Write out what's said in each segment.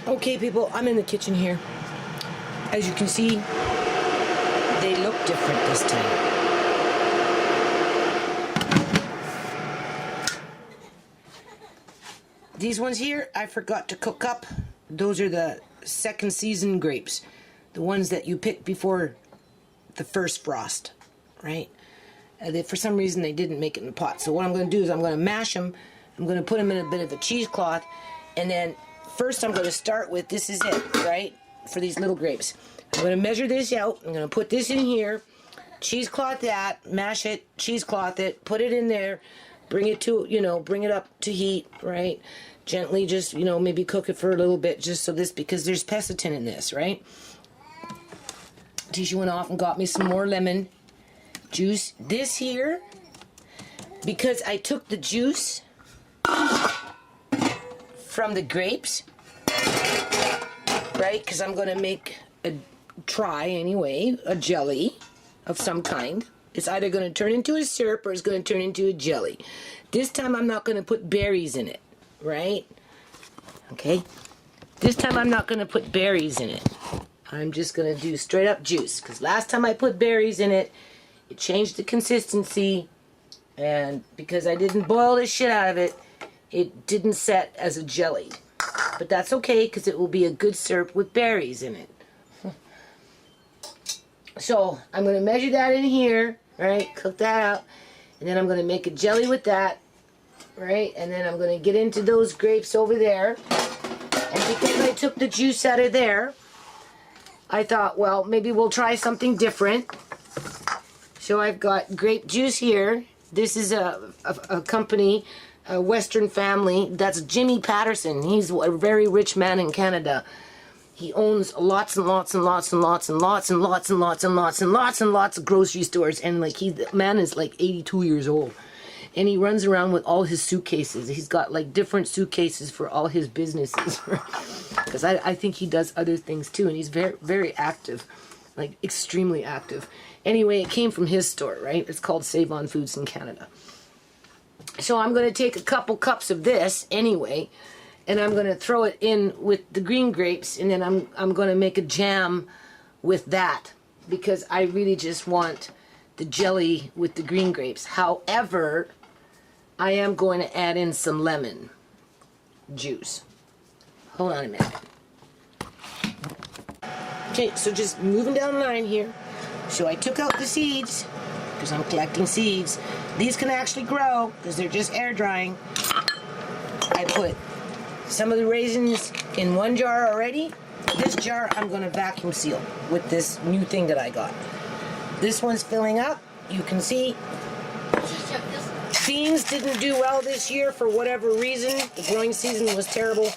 Okay, people, I'm in the kitchen here. As you can see, they look different this time. These ones here, I forgot to cook up. Those are the second season grapes. The ones that you pick before the first frost, right? For some reason, they didn't make it in the pot. So what I'm going to do is I'm going to mash them. I'm going to put them in a bit of a cheesecloth. And then first I'm going to start with, this is it, right? For these little grapes. I'm going to measure this out. I'm going to put this in here. Cheesecloth that, mash it, cheesecloth it, put it in there. Bring it to, bring it up to heat, right? Gently just, maybe cook it for a little bit just so this, because there's pectin in this, right? Tisha went off and got me some more lemon juice. This here, because I took the juice from the grapes, right? Because I'm going to make a jelly of some kind. It's either going to turn into a syrup or it's going to turn into a jelly. This time I'm not going to put berries in it, right? Okay? This time I'm not going to put berries in it. I'm just going to do straight up juice. Because last time I put berries in it, it changed the consistency. And because I didn't boil the shit out of it, it didn't set as a jelly. But that's okay because it will be a good syrup with berries in it. So I'm going to measure that in here, right? Cook that out. And then I'm going to make a jelly with that, right? And then I'm going to get into those grapes over there. And because I took the juice out of there, I thought, well, maybe we'll try something different. So I've got grape juice here. This is a company, a Western family. That's Jimmy Patterson. He's a very rich man in Canada. He owns lots and lots and lots and lots and lots and lots and lots and lots and lots and lots of grocery stores. And the man is like 82 years old. And he runs around with all his suitcases. He's got like different suitcases for all his businesses. Because I think he does other things too. And he's very, very active. Like extremely active. Anyway, it came from his store, right? It's called Save On Foods in Canada. So I'm going to take a couple cups of this anyway. And I'm going to throw it in with the green grapes, and then I'm going to make a jam with that because I really just want the jelly with the green grapes. However, I am going to add in some lemon juice. Hold on a minute. Okay, so just moving down the line here. So I took out the seeds because I'm collecting seeds. These can actually grow because they're just air drying. I put some of the raisins in one jar already. This jar I'm going to vacuum seal with this new thing that I got. This one's filling up. You can see beans didn't do well this year for whatever reason. The growing season was terrible.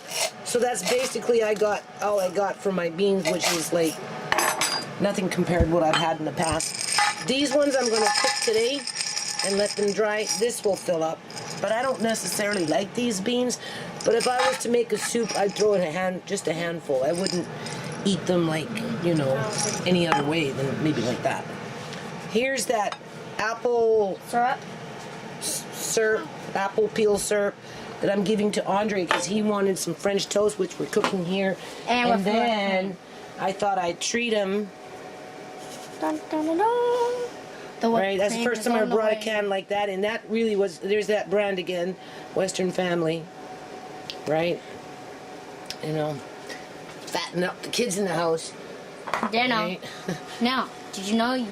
So that's basically all I got for my beans, which is like nothing compared to what I've had in the past. These ones I'm going to cook today and let them dry. This will fill up. But I don't necessarily like these beans. But if I was to make a soup, I'd throw in just a handful. I wouldn't eat them like, any other way than maybe like that. Here's that apple syrup, apple peel syrup that I'm giving to Andre because he wanted some French toast, which we're cooking here. And then I thought I'd treat him. Dun, dun, dun, dun. Right, that's the first time I brought a can like that, and that really was, there's that brand again, Western Family, right? Fatten up the kids in the house. Right? Now, did you know?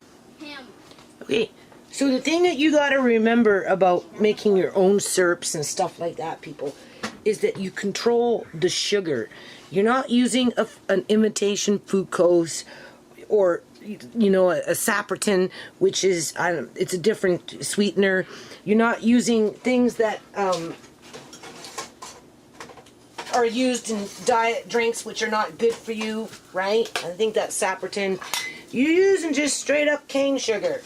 Okay, so the thing that you got to remember about making your own syrups and stuff like that, people, is that you control the sugar. You're not using an imitation fructose or a Saperton, which is, it's a different sweetener. You're not using things that are used in diet drinks, which are not good for you, right? I think that's Saperton. You're using just straight up cane sugar.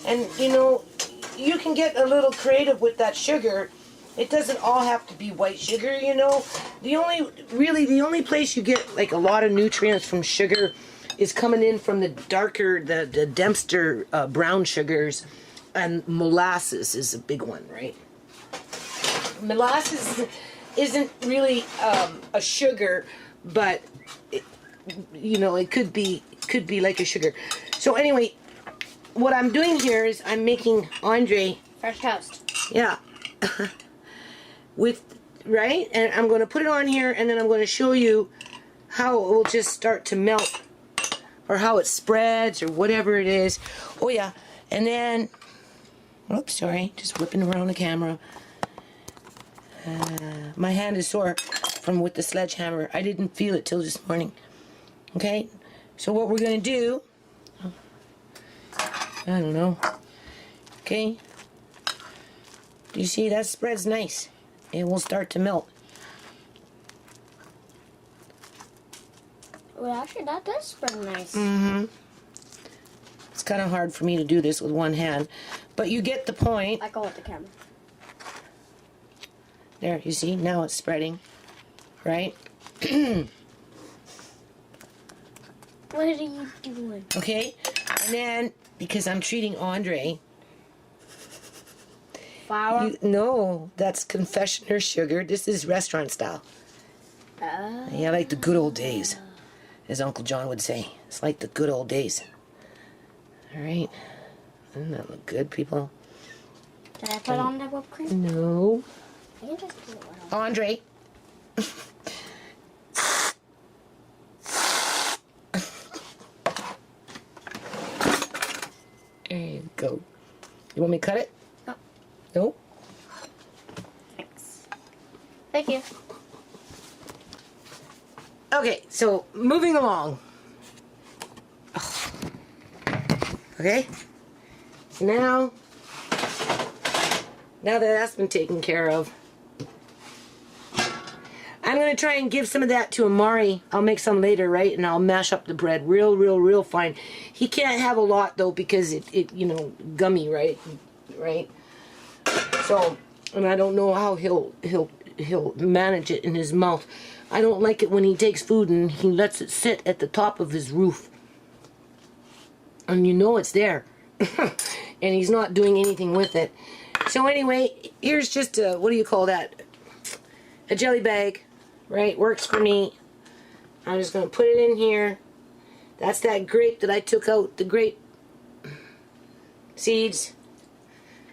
And, you can get a little creative with that sugar. It doesn't all have to be white sugar, The only place you get, like, a lot of nutrients from sugar is coming in from the darker, the Dempster brown sugars, and molasses is a big one, right? Molasses isn't really a sugar, but you know, it could be like a sugar. So anyway, what I'm doing here is I'm making Andre Fresh toast. yeah with right, and I'm going to put it on here, and then I'm going to show you how it will just start to melt, or how it spreads, or whatever it is. Oh yeah, and then oops, sorry, just whipping around the camera. My hand is sore from with the sledgehammer. I didn't feel it till this morning. Okay, so what we're gonna do, I don't know. Okay, you see that spreads nice. It will start to melt. Well, actually, that does spread nice. Mm-hmm. It's kind of hard for me to do this with one hand, but you get the point. I go with the camera. There, you see, now it's spreading, right? What are you doing? Okay, and then, because I'm treating Andre, Flour? no, that's confectioner sugar. This is restaurant style. Yeah, like the good old days, as Uncle John would say. It's like the good old days. All right, doesn't that look good, people? Did I put on the whipped cream? No. I can just put it right on. Andre. There you go. You want me to cut it? No. No? Thanks. Thank you. Okay, so moving along. Okay? So now that that's been taken care of, I'm going to try and give some of that to Amari. I'll make some later, right? And I'll mash up the bread real fine. He can't have a lot, though, because it you know, gummy, right? Right? So, and I don't know how he'll manage it in his mouth. I don't like it when he takes food and he lets it sit at the top of his roof. And you know it's there. And he's not doing anything with it. So anyway, here's just a, what do you call that? A jelly bag, right? Works for me. I'm just going to put it in here. That's that grape that I took out, the grape seeds.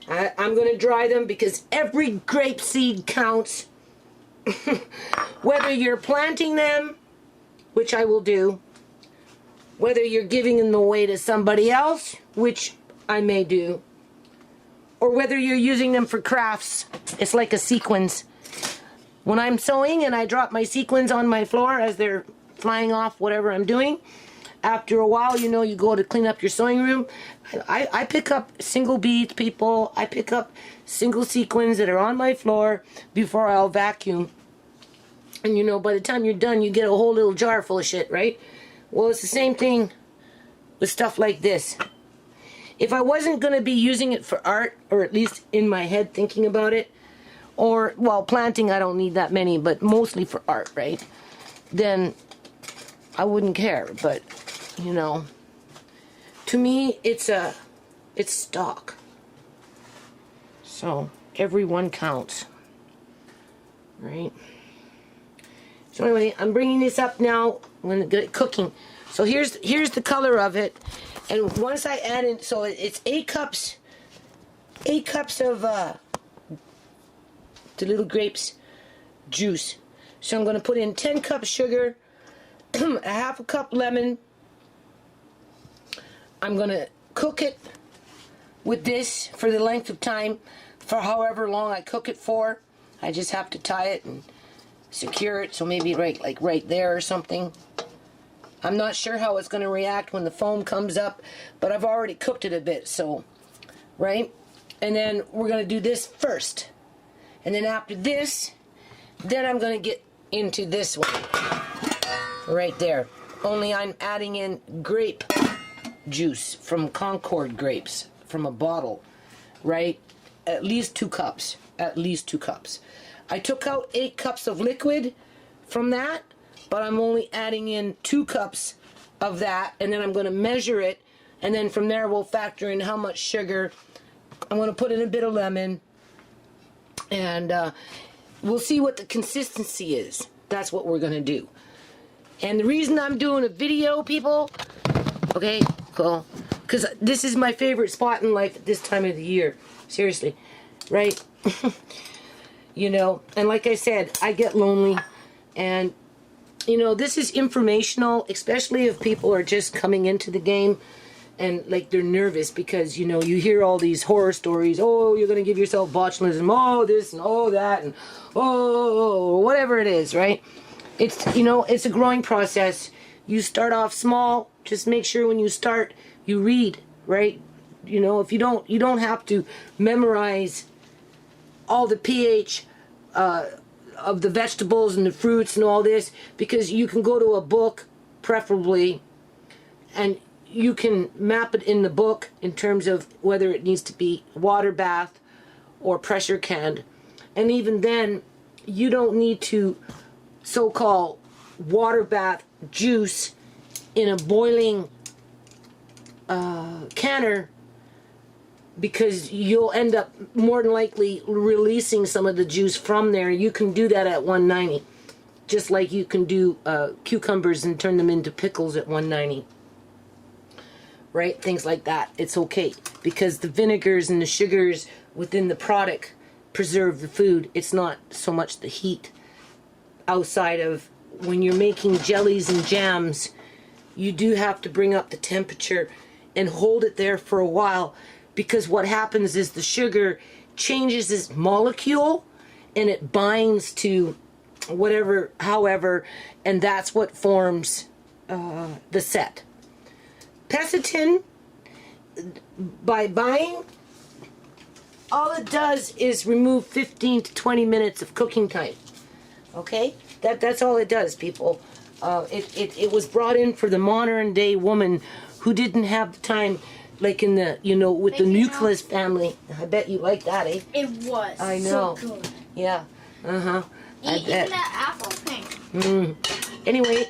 I'm going to dry them because every grape seed counts. Whether you're planting them, which I will do, whether you're giving them away to somebody else, which I may do, or whether you're using them for crafts. It's like a sequins. When I'm sewing and I drop my sequins on my floor as they're flying off whatever I'm doing, after a while, you know, you go to clean up your sewing room. I pick up single beads, people. I pick up single sequins that are on my floor before I'll vacuum. And you know, by the time you're done, you get a whole little jar full of shit, right? Well, it's the same thing with stuff like this. If I wasn't going to be using it for art, or at least in my head thinking about it, or, well, planting, I don't need that many, but mostly for art, right? Then I wouldn't care, but, you know, to me, it's stock. So, every one counts, right? So anyway, I'm bringing this up now. I'm going to get it cooking. So here's the color of it. And once I add in, so it's 8 cups of the little grapes juice. So I'm going to put in 10 cups sugar, a half a cup lemon. I'm going to cook it with this for the length of time, for however long I cook it for. I just have to tie it and secure it, so maybe right there or something. I'm not sure how it's going to react when the foam comes up, but I've already cooked it a bit, so, right? And then we're going to do this first. And then after this, then I'm going to get into this one. Right there. Only I'm adding in grape juice from Concord grapes from a bottle, right? At least 2 cups. At least 2 cups. I took out 8 cups of liquid from that, but I'm only adding in 2 cups of that, and then I'm going to measure it, and then from there we'll factor in how much sugar. I'm going to put in a bit of lemon, and we'll see what the consistency is. That's what we're going to do. And the reason I'm doing a video, people, okay, cool, because this is my favorite spot in life at this time of the year. Seriously, right? You know, and like I said, I get lonely, and you know, this is informational, especially if people are just coming into the game and like they're nervous because, you know, you hear all these horror stories. Oh, you're going to give yourself botulism. Oh, this and oh, that, and oh, whatever it is, right? It's, you know, it's a growing process. You start off small. Just make sure when you start, you read, right? You know, if you don't have to memorize all the pH of the vegetables and the fruits and all this, because you can go to a book, preferably, and you can map it in the book in terms of whether it needs to be water bath or pressure canned. And even then, you don't need to so-called water bath juice in a boiling canner, because you'll end up more than likely releasing some of the juice from there. You can do that at 190, just like you can do cucumbers and turn them into pickles at 190, right? Things like that. It's okay, because the vinegars and the sugars within the product preserve the food. It's not so much the heat. Outside of when you're making jellies and jams, you do have to bring up the temperature and hold it there for a while, because what happens is the sugar changes its molecule and it binds to whatever, however, and that's what forms the Sept. Pectin, by buying, all it does is remove 15 to 20 minutes of cooking time. Okay? That's all it does, people. It was brought in for the modern day woman who didn't have the time, like in the, you know, with the nucleus family. I bet you like that, eh? It was. I know. So good. Yeah. Uh-huh. Even that apple pink. Anyway,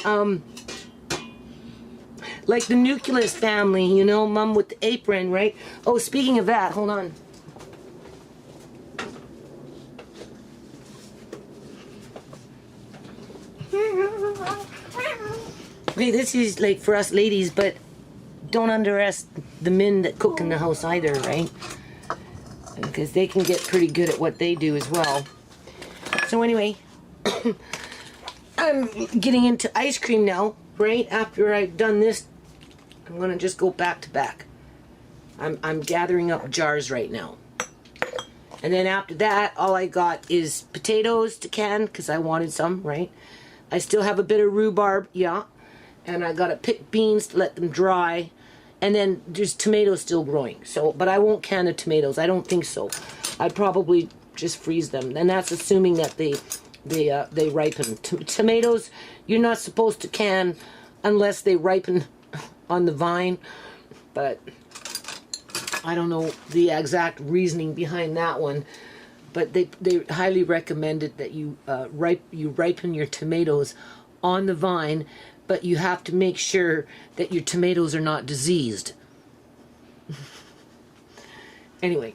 like the nucleus family, you know, mom with the apron, right? Oh, speaking of that, hold on. Okay, this is like for us ladies, but don't underestimate the men that cook in the house either, right? Because they can get pretty good at what they do as well. So anyway, I'm getting into ice cream now, right? After I've done this, I'm gonna just go back to back. I'm gathering up jars right now. And then after that, all I got is potatoes to can, because I wanted some, right? I still have a bit of rhubarb, yeah. And I gotta pick beans to let them dry. And then there's tomatoes still growing. So, but I won't can the tomatoes. I don't think so. I'd probably just freeze them. And that's assuming that they ripen. Tomatoes, you're not supposed to can unless they ripen on the vine. But I don't know the exact reasoning behind that one. But they highly recommended that you ripen your tomatoes on the vine, but you have to make sure that your tomatoes are not diseased. Anyway,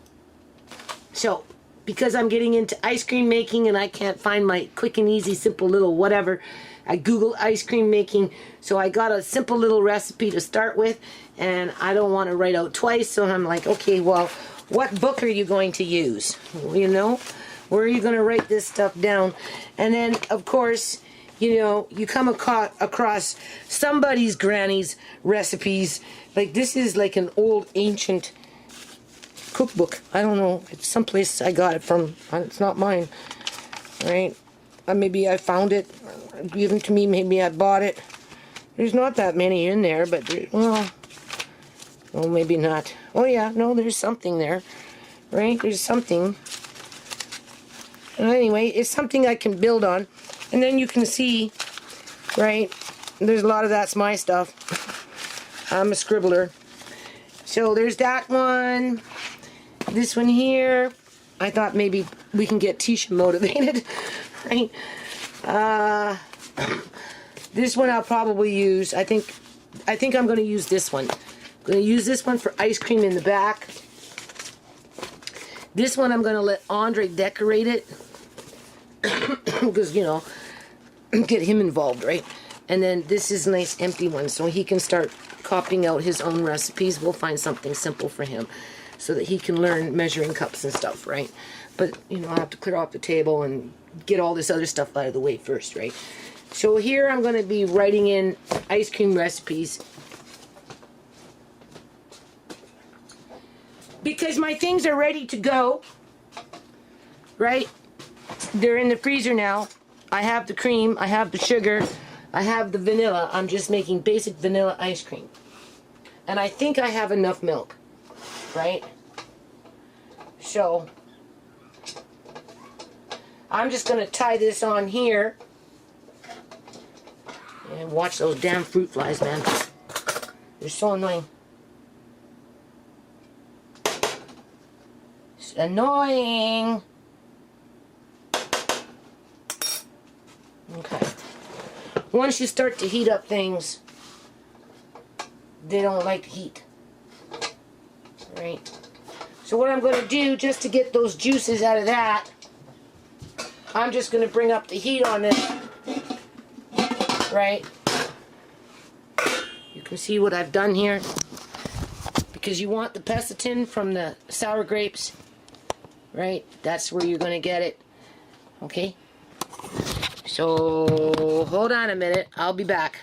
so because I'm getting into ice cream making and I can't find my quick and easy simple little whatever, I Googled ice cream making, so I got a simple little recipe to start with, and I don't want to write out twice, so I'm like, okay, well, what book are you going to use? You know, where are you going to write this stuff down? And then, of course, you know, you come across somebody's granny's recipes. Like, this is like an old ancient cookbook. I don't know. It's someplace I got it from. It's not mine. Right? Maybe I found it. Given to me. Maybe I bought it. There's not that many in there, but, well, maybe not. Oh, yeah. No, there's something there. Right? There's something. And anyway, it's something I can build on. And then you can see, right, there's a lot of that's my stuff. I'm a scribbler. So there's that one. This one here. I thought maybe we can get Tisha motivated, right? This one I'll probably use. I think I'm going to use this one. I'm going to use this one for ice cream in the back. This one I'm going to let Andre decorate it. Because, you know, get him involved, right? And then this is a nice empty one, so he can start copying out his own recipes. We'll find something simple for him so that he can learn measuring cups and stuff, right? But, you know, I have to clear off the table and get all this other stuff out of the way first, right? So here I'm going to be writing in ice cream recipes because my things are ready to go, right? They're in the freezer now. I have the cream, I have the sugar, I have the vanilla. I'm just making basic vanilla ice cream. And I think I have enough milk, right? So, I'm just going to tie this on here. And watch those damn fruit flies, man. They're so annoying. It's annoying. Okay. Once you start to heat up things, they don't like heat. Right? So what I'm going to do, just to get those juices out of that, I'm just going to bring up the heat on this. Right? You can see what I've done here. Because you want the pectin from the sour grapes. Right? That's where you're going to get it. Okay? So, hold on a minute. I'll be back.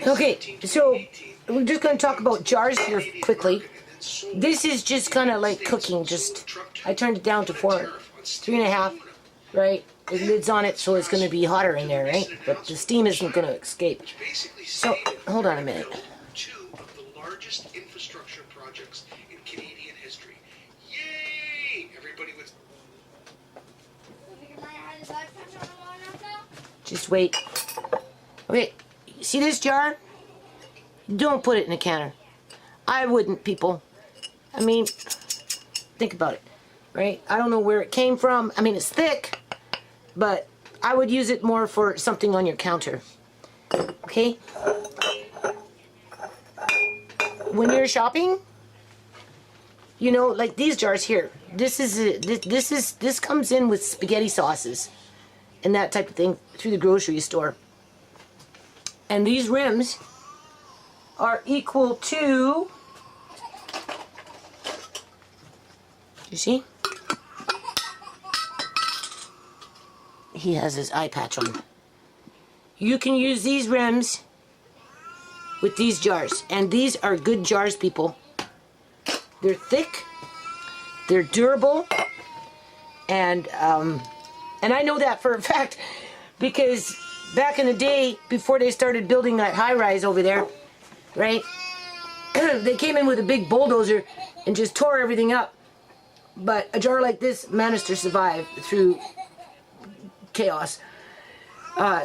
Okay, so we're just going to talk about jars here quickly. This is just kind of like cooking. I turned it down to 3.5, right? The lid's on it, so it's going to be hotter in there, right? But the steam isn't going to escape. So, hold on a minute. Two of the largest infrastructure projects in Canadian history. Yay! Everybody was... Just wait. Okay, see this jar? Don't put it in a canner. I wouldn't, people. I mean, think about it, right? I don't know where it came from. I mean, it's thick, but I would use it more for something on your counter. Okay? When you're shopping, you know, like these jars here. This comes in with spaghetti sauces and that type of thing through the grocery store. And these rims are equal to, you see? He has his eye patch on. You can use these rims with these jars. And these are good jars, people. They're thick, they're durable, and I know that for a fact because back in the day, before they started building that high-rise over there, right, they came in with a big bulldozer and just tore everything up. But a jar like this managed to survive through chaos.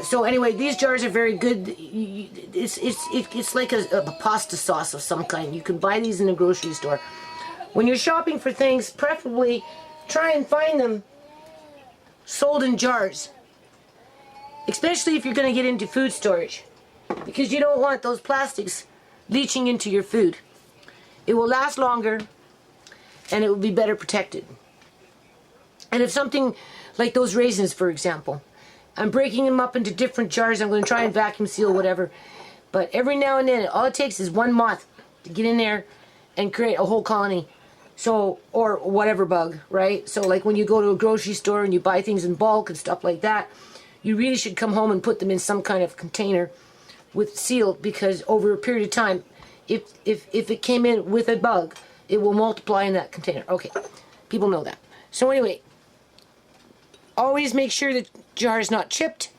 So anyway, these jars are very good. It's like a pasta sauce of some kind. You can buy these in the grocery store. When you're shopping for things, preferably try and find them sold in jars. Especially if you're going to get into food storage. Because you don't want those plastics leaching into your food. It will last longer and it will be better protected. And if something like those raisins, for example, I'm breaking them up into different jars. I'm going to try and vacuum seal whatever. But every now and then, all it takes is one moth to get in there and create a whole colony. So, or whatever bug, right? So like when you go to a grocery store and you buy things in bulk and stuff like that, you really should come home and put them in some kind of container with sealed, because over a period of time, if it came in with a bug, it will multiply in that container. Okay, people know that. So anyway, always make sure the jar is not chipped.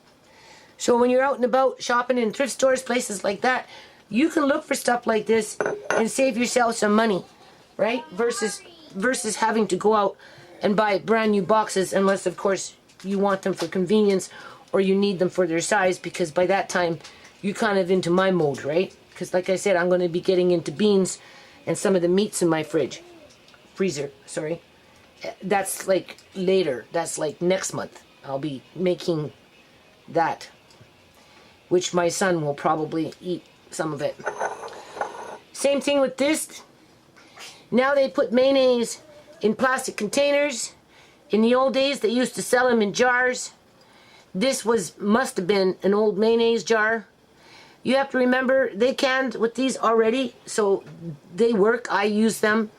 So when you're out and about shopping in thrift stores, places like that, you can look for stuff like this and save yourself some money, right? Versus having to go out and buy brand new boxes, unless of course you want them for convenience or you need them for their size, because by that time you're kind of into my mode, right? Because like I said, I'm going to be getting into beans and some of the meats in my freezer, sorry. That's like later. That's like next month. I'll be making that, which my son will probably eat some of it. Same thing with this. Now they put mayonnaise in plastic containers. In the old days, they used to sell them in jars. this must have been an old mayonnaise jar. You have to remember, they canned with these already, so they work. I use them.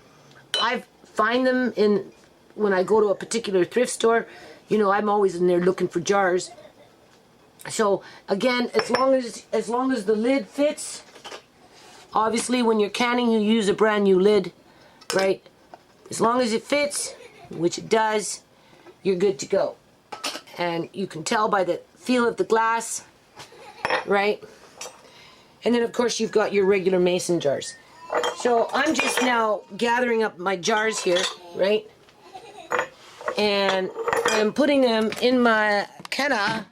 I find them when I go to a particular thrift store. You know, I'm always in there looking for jars. So again, as long as the lid fits, obviously when you're canning you use a brand new lid, right? As long as it fits, which it does, you're good to go. And you can tell by the feel of the glass, right? And then of course you've got your regular mason jars. So I'm just now gathering up my jars here, right? And I'm putting them in my canna,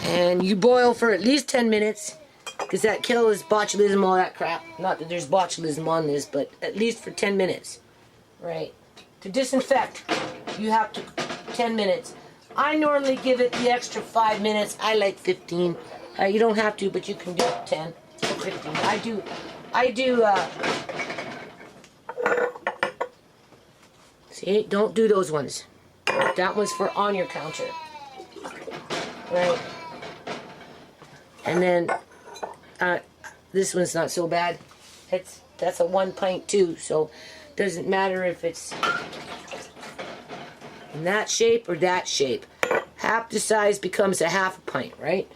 and you boil for at least 10 minutes, because that kills botulism, all that crap. Not that there's botulism on this, but at least for 10 minutes, right? To disinfect, you have to 10 minutes. I normally give it the extra 5 minutes. I like 15. You don't have to, but you can do 10 or 15. I do, see, don't do those ones. That one's for on your counter. Right? And then, this one's not so bad. That's a 1 pint too, so doesn't matter if it's in that shape or that shape. Half the size becomes a half a pint, right?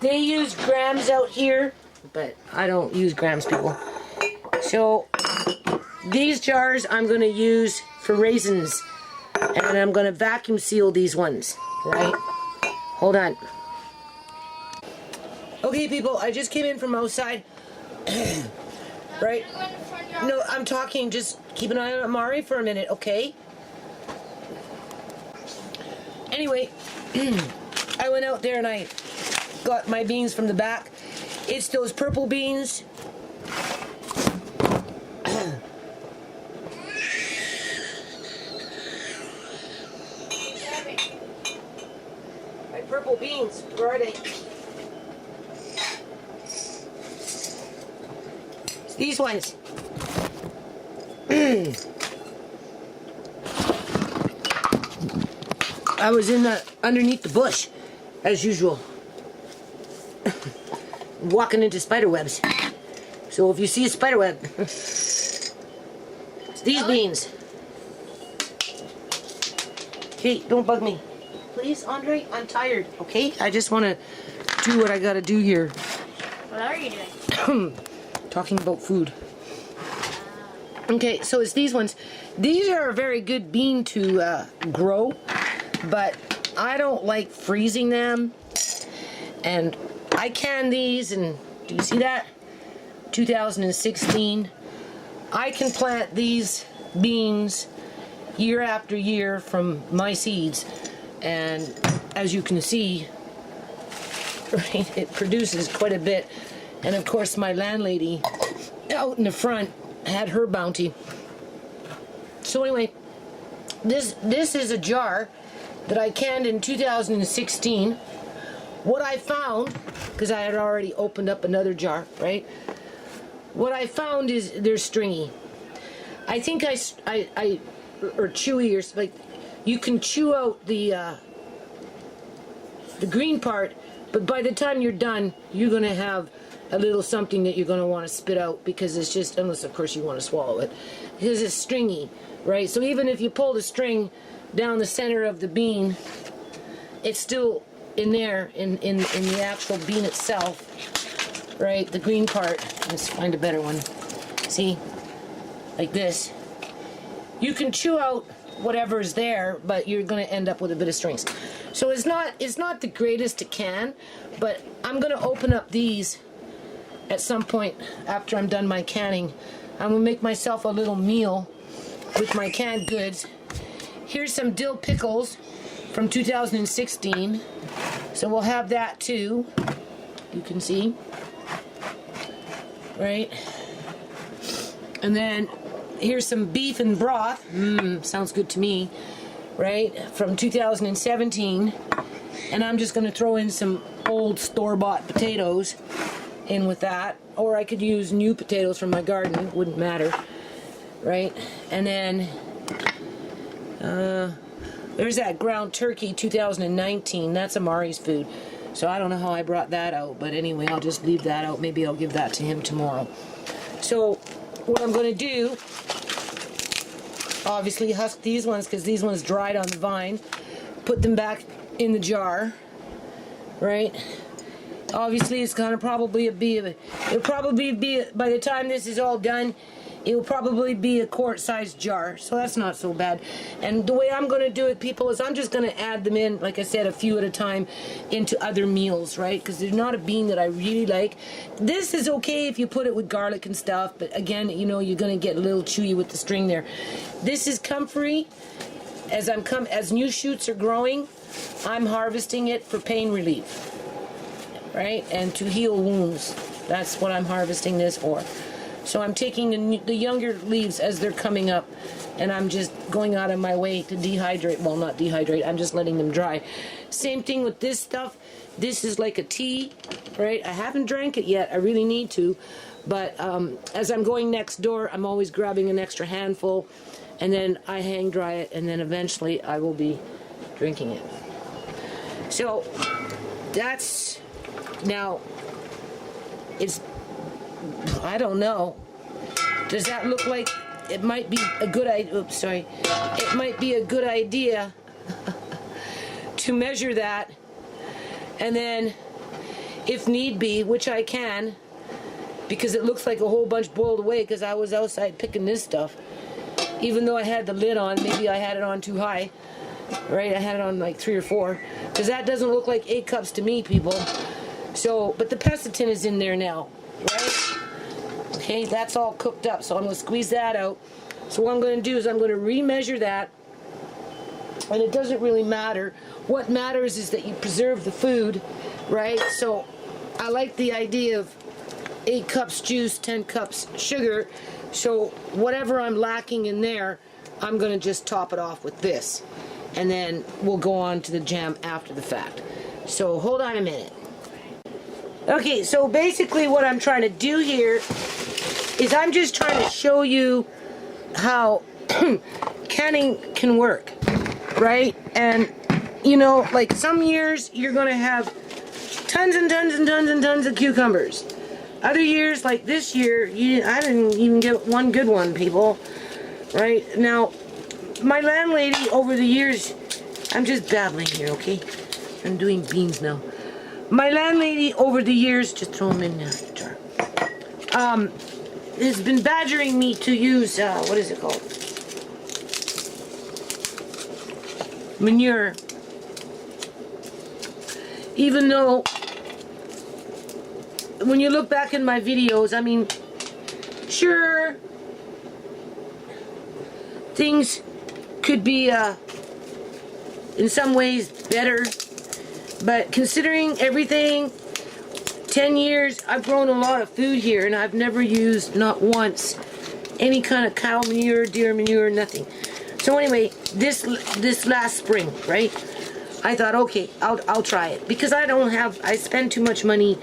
They use grams out here, but I don't use grams, people. So these jars I'm going to use for raisins, and I'm going to vacuum seal these ones, right? Hold on. Okay, people, I just came in from outside. Right? No, I'm talking. Just keep an eye on Amari for a minute, okay? Anyway, I went out there and I got my beans from the back. It's those purple beans. My purple beans, where are they? It's these ones. I was underneath the bush, as usual. Walking into spider webs. So if you see a spider web, it's these beans. Okay, don't bug me. Please, Andre, I'm tired, okay? I just want to do what I gotta do here. What are you doing? Talking about food. Okay, so it's these ones. These are a very good bean to grow, but I don't like freezing them. And I can these, and do you see that? 2016. I can plant these beans year after year from my seeds, and as you can see, right, it produces quite a bit. And of course my landlady out in the front had her bounty. So anyway, this is a jar that I canned in 2016. What I found, because I had already opened up another jar, right? What I found is they're stringy. I think or chewy, or like, you can chew out the green part, but by the time you're done, you're gonna have a little something that you're gonna want to spit out, because it's just, unless of course you want to swallow it, because it's stringy, right? So even if you pull the string down the center of the bean, it's still in there, in the actual bean itself, right? The green part. Let's find a better one. See, like this. You can chew out whatever's there, but you're going to end up with a bit of strings. So it's not the greatest to can, but I'm going to open up these at some point after I'm done my canning. I'm going to make myself a little meal with my canned goods. Here's some dill pickles from 2016. So we'll have that too. You can see. Right? And then here's some beef and broth. Sounds good to me. Right? From 2017. And I'm just going to throw in some old store-bought potatoes in with that. Or I could use new potatoes from my garden. Wouldn't matter. Right? And then There's that ground turkey 2019. That's Amari's food. So I don't know how I brought that out, but anyway, I'll just leave that out. Maybe I'll give that to him tomorrow. So what I'm going to do, obviously husk these ones because these ones dried on the vine. Put them back in the jar, right? Obviously, it's gonna probably be. It'll probably be by the time this is all done. It will probably be a quart-sized jar, so that's not so bad. And the way I'm going to do it, people, is I'm just going to add them in, like I said, a few at a time into other meals, right? Because they're not a bean that I really like. This is okay if you put it with garlic and stuff, but again, you know, you're going to get a little chewy with the string there. This is comfrey. As new shoots are growing, I'm harvesting it for pain relief, right? And to heal wounds. That's what I'm harvesting this for. So I'm taking the younger leaves as they're coming up, and I'm just going out of my way to dehydrate. Well, not dehydrate, I'm just letting them dry. Same thing with this stuff. This is like a tea, right? I haven't drank it yet. I really need to. But as I'm going next door, I'm always grabbing an extra handful, and then I hang dry it, and then eventually I will be drinking it. So that's, now, it's, I don't know. Does that look like it might be a good idea? Oops, sorry. It might be a good idea to measure that, and then, if need be, which I can, because it looks like a whole bunch boiled away because I was outside picking this stuff. Even though I had the lid on, maybe I had it on too high, right? I had it on like 3 or 4, because that doesn't look like 8 cups to me, people. So, but the pectin is in there now, right? Okay, that's all cooked up, so I'm going to squeeze that out. So what I'm going to do is I'm going to remeasure that, and it doesn't really matter. What matters is that you preserve the food, right? So I like the idea of 8 cups juice, 10 cups sugar. So whatever I'm lacking in there, I'm going to just top it off with this. And then we'll go on to the jam after the fact. So hold on a minute. Okay, so basically what I'm trying to do here is I'm just trying to show you how canning can work, right? And, you know, like some years you're going to have tons and tons and tons and tons of cucumbers. Other years, like this year, I didn't even get one good one, people. Right? Now, my landlady over the years, I'm just babbling here, okay? I'm doing beans now. My landlady over the years, just throw them in the jar, has been badgering me to use, what is it called? Manure. Even though, when you look back in my videos, I mean, sure, things could be in some ways better, but considering everything, 10 years, I've grown a lot of food here, and I've never used, not once, any kind of cow manure, deer manure, nothing. So anyway, this last spring, right, I thought, okay, I'll try it, because I spend too much money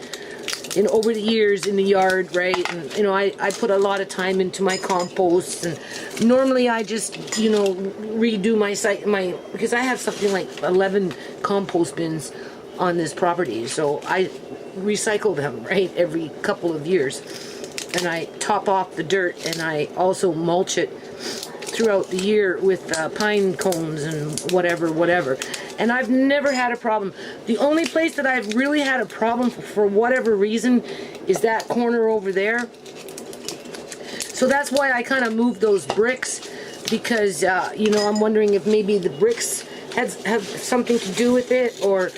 over the years in the yard, right? And you know, I put a lot of time into my compost, and normally I just, you know, redo my because I have something like 11 compost bins on this property, so I recycle them, right, every couple of years, and I top off the dirt, and I also mulch it throughout the year with pine cones and whatever. And I've never had a problem. The only place that I've really had a problem for whatever reason is that corner over there. So that's why I kind of moved those bricks, because you know, I'm wondering if maybe the bricks have something to do with it, or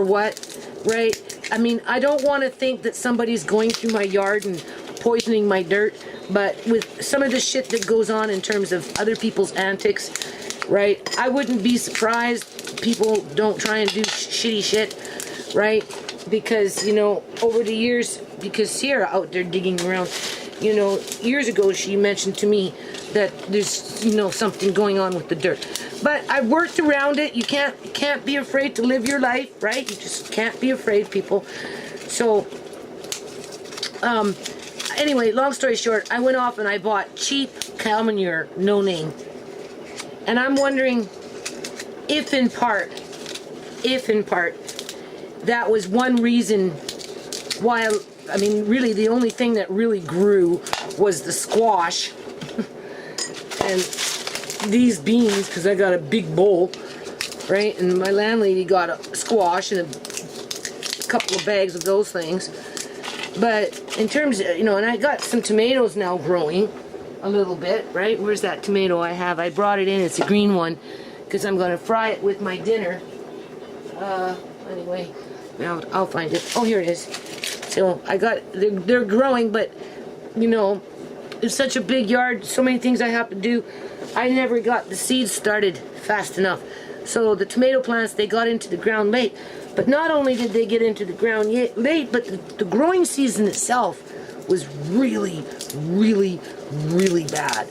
what, right? I mean, I don't want to think that somebody's going through my yard and poisoning my dirt, but with some of the shit that goes on in terms of other people's antics, right, I wouldn't be surprised people don't try and do shitty shit, right? Because, you know, over the years, because Sierra out there digging around, you know, years ago she mentioned to me that there's, you know, something going on with the dirt. But I worked around it. You can't be afraid to live your life, right? You just can't be afraid, people. So, anyway, long story short, I went off and I bought cheap cow manure, no name. And I'm wondering if in part, that was one reason why, I mean, really the only thing that really grew was the squash and these beans, because I got a big bowl, right? And my landlady got a squash and a couple of bags of those things. But in terms of, you know, and I got some tomatoes now growing a little bit, right? Where's that tomato I have? I brought it in. It's a green one because I'm going to fry it with my dinner. Anyway, I'll find it. Oh, here it is. So I got, they're growing, but, you know, it's such a big yard, so many things I have to do. I never got the seeds started fast enough. So the tomato plants, they got into the ground late. But not only did they get into the ground late, but the growing season itself was really, really, really bad.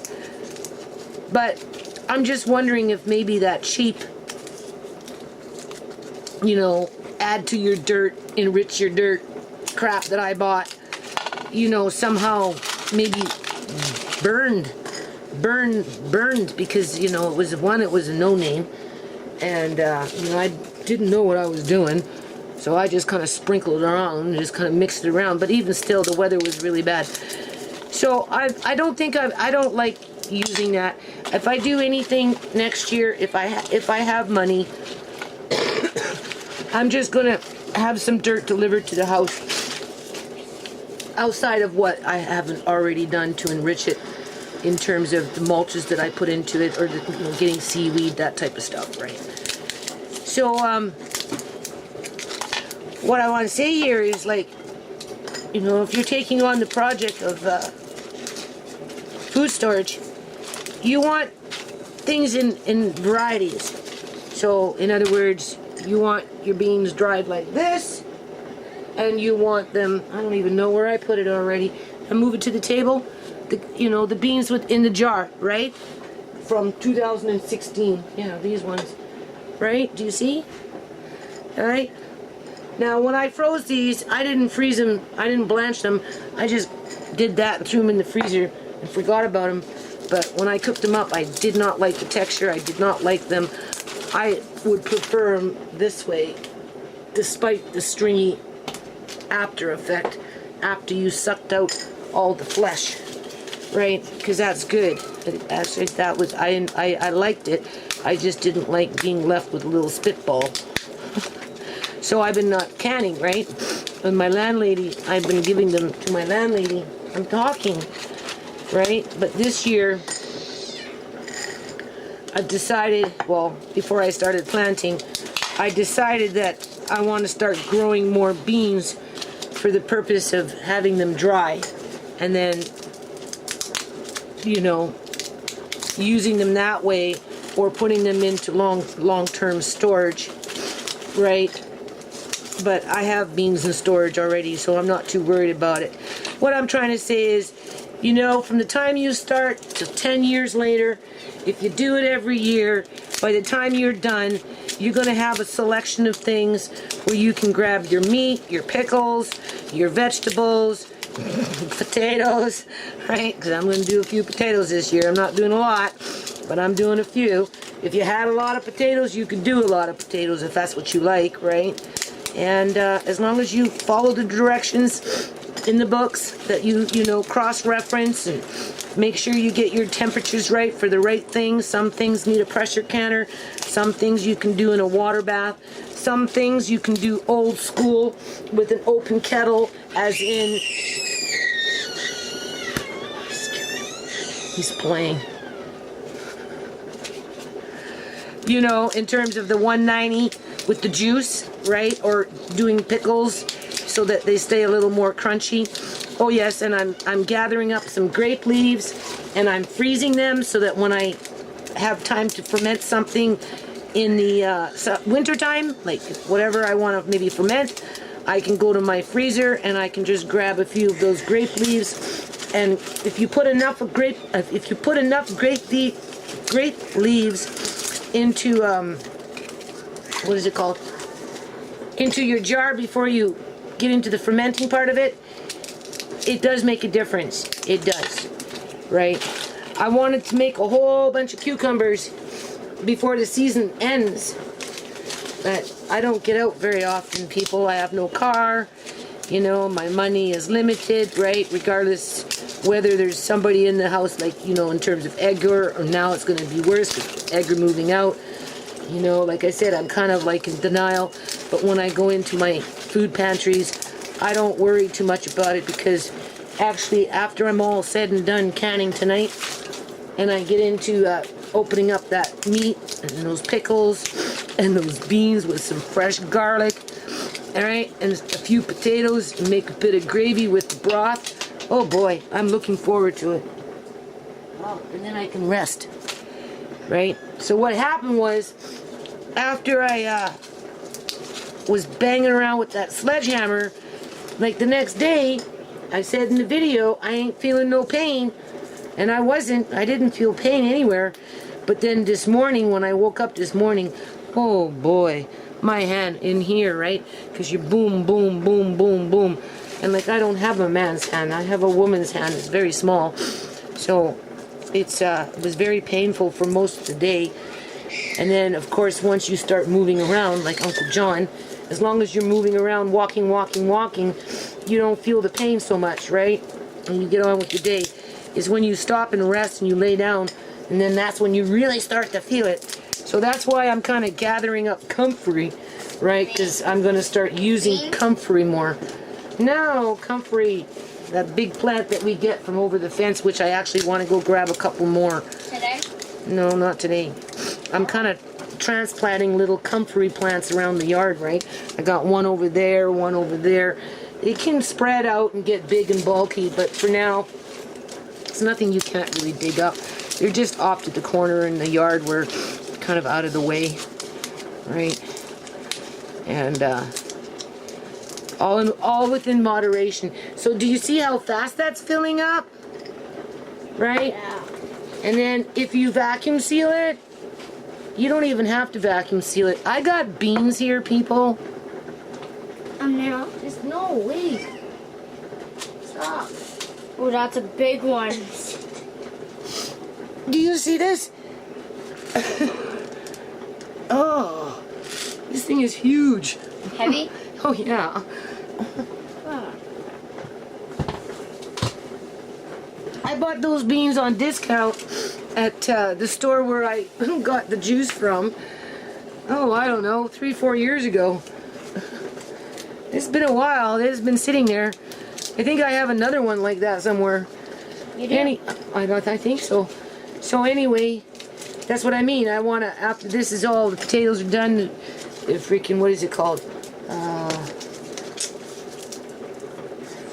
But I'm just wondering if maybe that cheap, you know, add to your dirt, enrich your dirt crap that I bought, you know, somehow maybe burned because, you know, it was a no-name, and you know, I didn't know what I was doing, so I just kind of sprinkled it around and just kind of mixed it around. But even still, the weather was really bad, so I don't like using that. If I do anything next year, if I have money, I'm just gonna have some dirt delivered to the house outside of what I haven't already done to enrich it in terms of the mulches that I put into it, or the, you know, getting seaweed, that type of stuff, right? So what I want to say here is, like, you know, if you're taking on the project of food storage, you want things in varieties. So in other words, you want your beans dried like this, and you want them, I don't even know where I put it already. I move it to the table. You know, the beans in the jar, right? From 2016. Yeah, these ones. Right? Do you see? Alright? Now, when I froze these, I didn't freeze them. I didn't blanch them. I just did that and threw them in the freezer and forgot about them. But when I cooked them up, I did not like the texture. I did not like them. I would prefer them this way, despite the stringy after effect after you sucked out all the flesh, right? Because that's good. Actually, that was, I liked it. I just didn't like being left with a little spitball. So I've been not canning, right? And my landlady, I've been giving them to my landlady. I'm talking, right? But this year, I decided, well, before I started planting, I decided that I want to start growing more beans for the purpose of having them dry, and then, you know, using them that way, or putting them into long-term storage, right? But I have beans in storage already, so I'm not too worried about it. What I'm trying to say is, you know, from the time you start to 10 years later, if you do it every year, by the time you're done, you're going to have a selection of things where you can grab your meat, your pickles, your vegetables, potatoes, right? Because I'm going to do a few potatoes this year. I'm not doing a lot, but I'm doing a few. If you had a lot of potatoes, you could do a lot of potatoes if that's what you like, right? And as long as you follow the directions in the books, that you know, cross-reference and make sure you get your temperatures right for the right things. Some things need a pressure canner. Some things you can do in a water bath. Some things you can do old school with an open kettle, as in... He's playing. You know, in terms of the 190 with the juice, right? Or doing pickles so that they stay a little more crunchy. Oh yes, and I'm gathering up some grape leaves and I'm freezing them so that when I have time to ferment something in the winter time, like whatever I want to maybe ferment, I can go to my freezer and I can just grab a few of those grape leaves. And if you put enough of grape leaves into what is it called? Into your jar before you get into the fermenting part of it, it does make a difference. It does, right? I wanted to make a whole bunch of cucumbers before the season ends. But I don't get out very often, people. I have no car. You know, my money is limited, right? Regardless whether there's somebody in the house, like, you know, in terms of Edgar, or now it's going to be worse because Edgar moving out. You know, like I said, I'm kind of like in denial. But when I go into my food pantries, I don't worry too much about it because actually after I'm all said and done canning tonight and I get into opening up that meat and those pickles and those beans with some fresh garlic, all right, and a few potatoes and make a bit of gravy with the broth. Oh boy, I'm looking forward to it. Oh, and then I can rest, right? So what happened was, after I was banging around with that sledgehammer, like the next day, I said in the video, I ain't feeling no pain. And I wasn't. I didn't feel pain anywhere. But then this morning, when I woke up this morning, oh boy, my hand in here, right? Because you boom, boom, boom, boom, boom. And like, I don't have a man's hand. I have a woman's hand. It's very small. So it was very painful for most of the day. And then, of course, once you start moving around, like Uncle John, as long as you're moving around, walking, you don't feel the pain so much, right? And you get on with your day. Is when you stop and rest and you lay down, and then that's when you really start to feel it. So that's why I'm kind of gathering up comfrey, right? Because I'm going to start using comfrey more. No, comfrey, that big plant that we get from over the fence, which I actually want to go grab a couple more. Today? No, not today. I'm kind of transplanting little comfrey plants around the yard, right? I got one over there, one over there. It can spread out and get big and bulky, but for now, it's nothing you can't really dig up. They're just off to the corner in the yard where kind of out of the way, right? And all within moderation. So do you see how fast that's filling up? Right? Yeah. And then if you vacuum seal it, you don't even have to vacuum seal it. I got beans here, people. No. Just no, wait. Stop. Oh, that's a big one. Do you see this? Oh, this thing is huge. Heavy? Oh yeah. Oh. I bought those beans on discount at the store where I got the juice from. Oh, I don't know, 3-4 years ago. It's been a while. It's been sitting there. I think I have another one like that somewhere. You do? I think so. So anyway, that's what I mean. I want to, after this is all, the potatoes are done, the freaking, what is it called?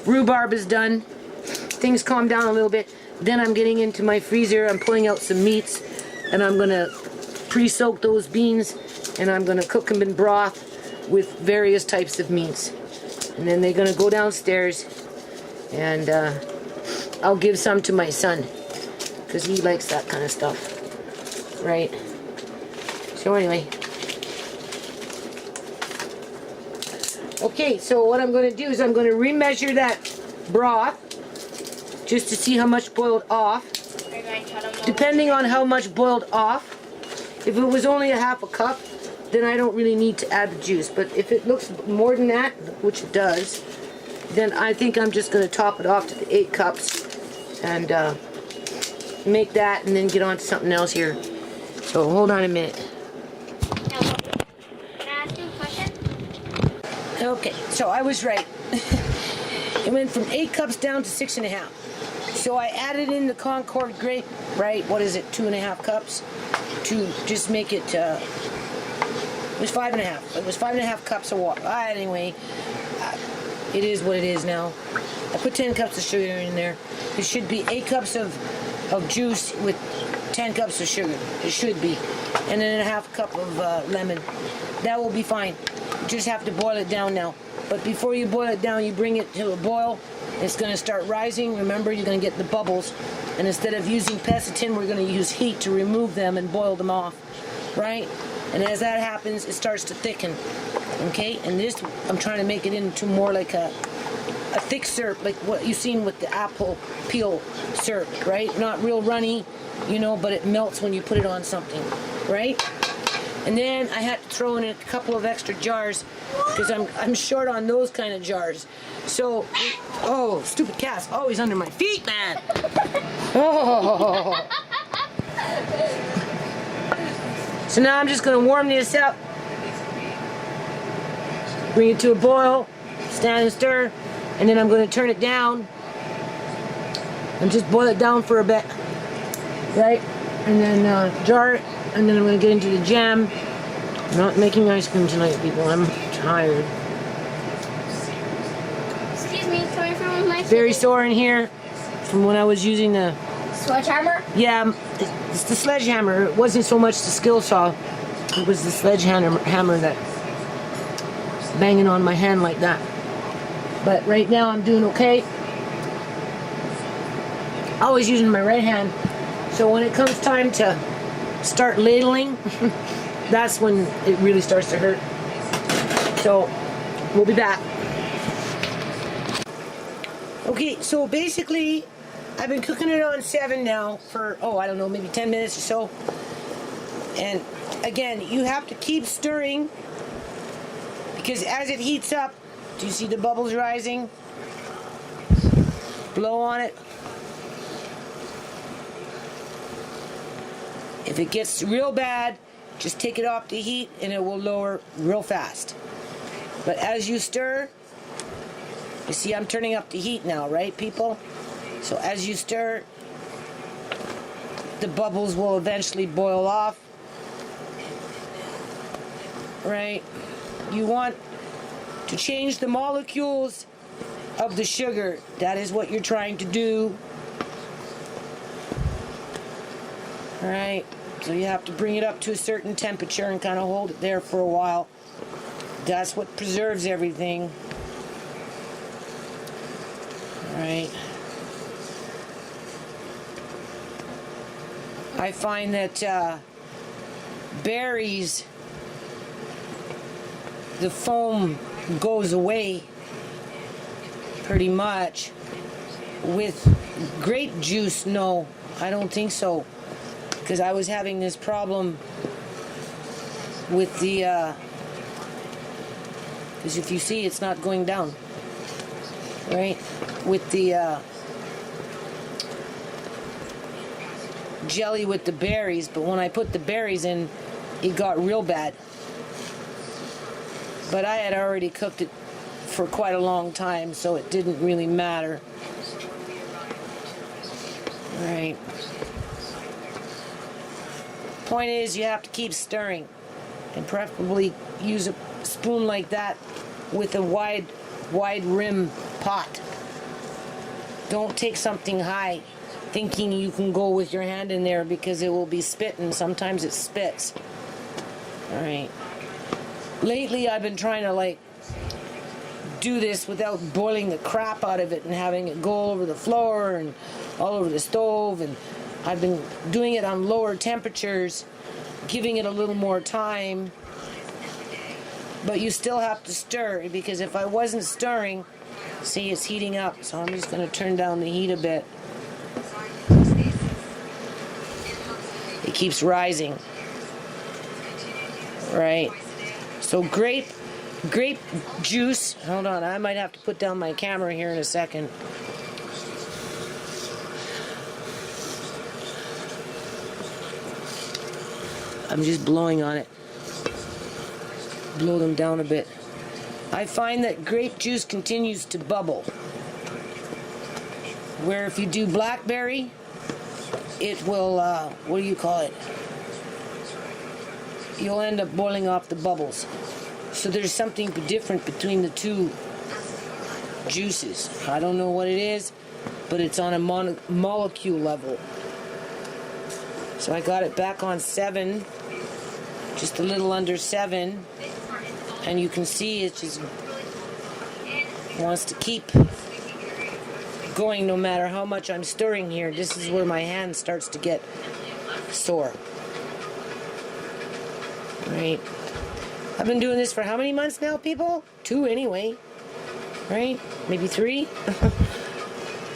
Rhubarb is done. Things calm down a little bit. Then I'm getting into my freezer. I'm pulling out some meats, and I'm going to pre-soak those beans, and I'm going to cook them in broth with various types of meats. And then they're going to go downstairs, and I'll give some to my son, because he likes that kind of stuff, right? So anyway. Okay, so what I'm going to do is I'm going to remeasure that broth, just to see how much boiled off. Depending on how much boiled off. If it was only a half a cup, then I don't really need to add the juice. But if it looks more than that, which it does, then I think I'm just going to top it off to the 8 cups and make that and then get on to something else here. So hold on a minute. Can I ask you a question? Okay, so I was right. It went from 8 cups down to 6.5. So I added in the Concord grape, right? What is it, 2.5 cups? To just make it, it was 5.5. It was 5.5 cups of water. Anyway, it is what it is now. I put 10 cups of sugar in there. It should be 8 cups of juice with 10 cups of sugar. It should be. And then a half cup of lemon. That will be fine. You just have to boil it down now. But before you boil it down, you bring it to a boil. It's going to start rising. Remember, you're going to get the bubbles. And instead of using pectin, we're going to use heat to remove them and boil them off. Right? And as that happens, it starts to thicken. Okay? And this, I'm trying to make it into more like a thick syrup, like what you've seen with the apple peel syrup, right? Not real runny, you know, but it melts when you put it on something. right? And then I had to throw in a couple of extra jars because I'm short on those kind of jars. So, oh, stupid cat's always under my feet, man. Oh. So now I'm just gonna warm this up. Bring it to a boil, stand and stir, and then I'm gonna turn it down and just boil it down for a bit, right? And then jar it, and then I'm gonna get into the jam. I'm not making ice cream tonight, people. I'm tired. Excuse me, coming from my Very sore in here from when I was using the sledgehammer? yeah, it's the sledgehammer. It wasn't so much the skill saw. It was the sledgehammer that banging on my hand like that. But right now I'm doing okay. Always using my right hand. So when it comes time to start ladling, that's when it really starts to hurt. So we'll be back. Okay, so basically I've been cooking it on 7 now for, oh, I don't know, maybe 10 minutes or so. And again, you have to keep stirring because as it heats up, do you see the bubbles rising? Blow on it. If it gets real bad, just take it off the heat and it will lower real fast. But as you stir, you see I'm turning up the heat now, right, people? So as you stir, the bubbles will eventually boil off. Right? You want to change the molecules of the sugar. That is what you're trying to do. Alright, so you have to bring it up to a certain temperature and kind of hold it there for a while. That's what preserves everything. Alright. I find that berries, the foam goes away pretty much. With grape juice, no, I don't think so. Because I was having this problem with the, because if you see, it's not going down, right? With the jelly with the berries, but when I put the berries in, it got real bad. But I had already cooked it for quite a long time, so it didn't really matter. All right. Point is, you have to keep stirring, and preferably use a spoon like that with a wide rim pot. Don't take something high thinking you can go with your hand in there because it will be spitting. Sometimes it spits. All right. Lately I've been trying to do this without boiling the crap out of it and having it go all over the floor and all over the stove, and I've been doing it on lower temperatures, giving it a little more time, but you still have to stir, because if I wasn't stirring, see, it's heating up, so I'm just going to turn down the heat a bit. It keeps rising, right? So grape juice, hold on, I might have to put down my camera here in a second. I'm just blowing on it. Blow them down a bit. I find that grape juice continues to bubble. Where if you do blackberry, it will, what do you call it? You'll end up boiling off the bubbles. So there's something different between the two juices. I don't know what it is, but it's on a molecule level. So I got it back on 7, just a little under 7, and you can see it just wants to keep going no matter how much I'm stirring here. This is where my hand starts to get sore. Right? I've been doing this for how many months now, people? 2 anyway. Right? Maybe 3?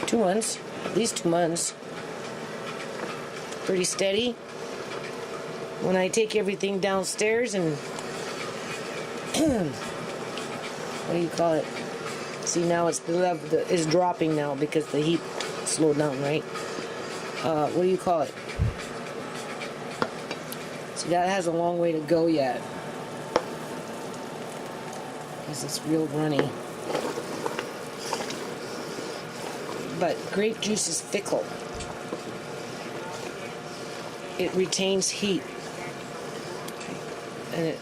2 months. At least 2 months. Pretty steady. when I take everything downstairs and what do you call it? See, now it's the level is dropping now because the heat slowed down, right? What do you call it? See, that has a long way to go yet because it's real runny. But grape juice is fickle. It retains heat and it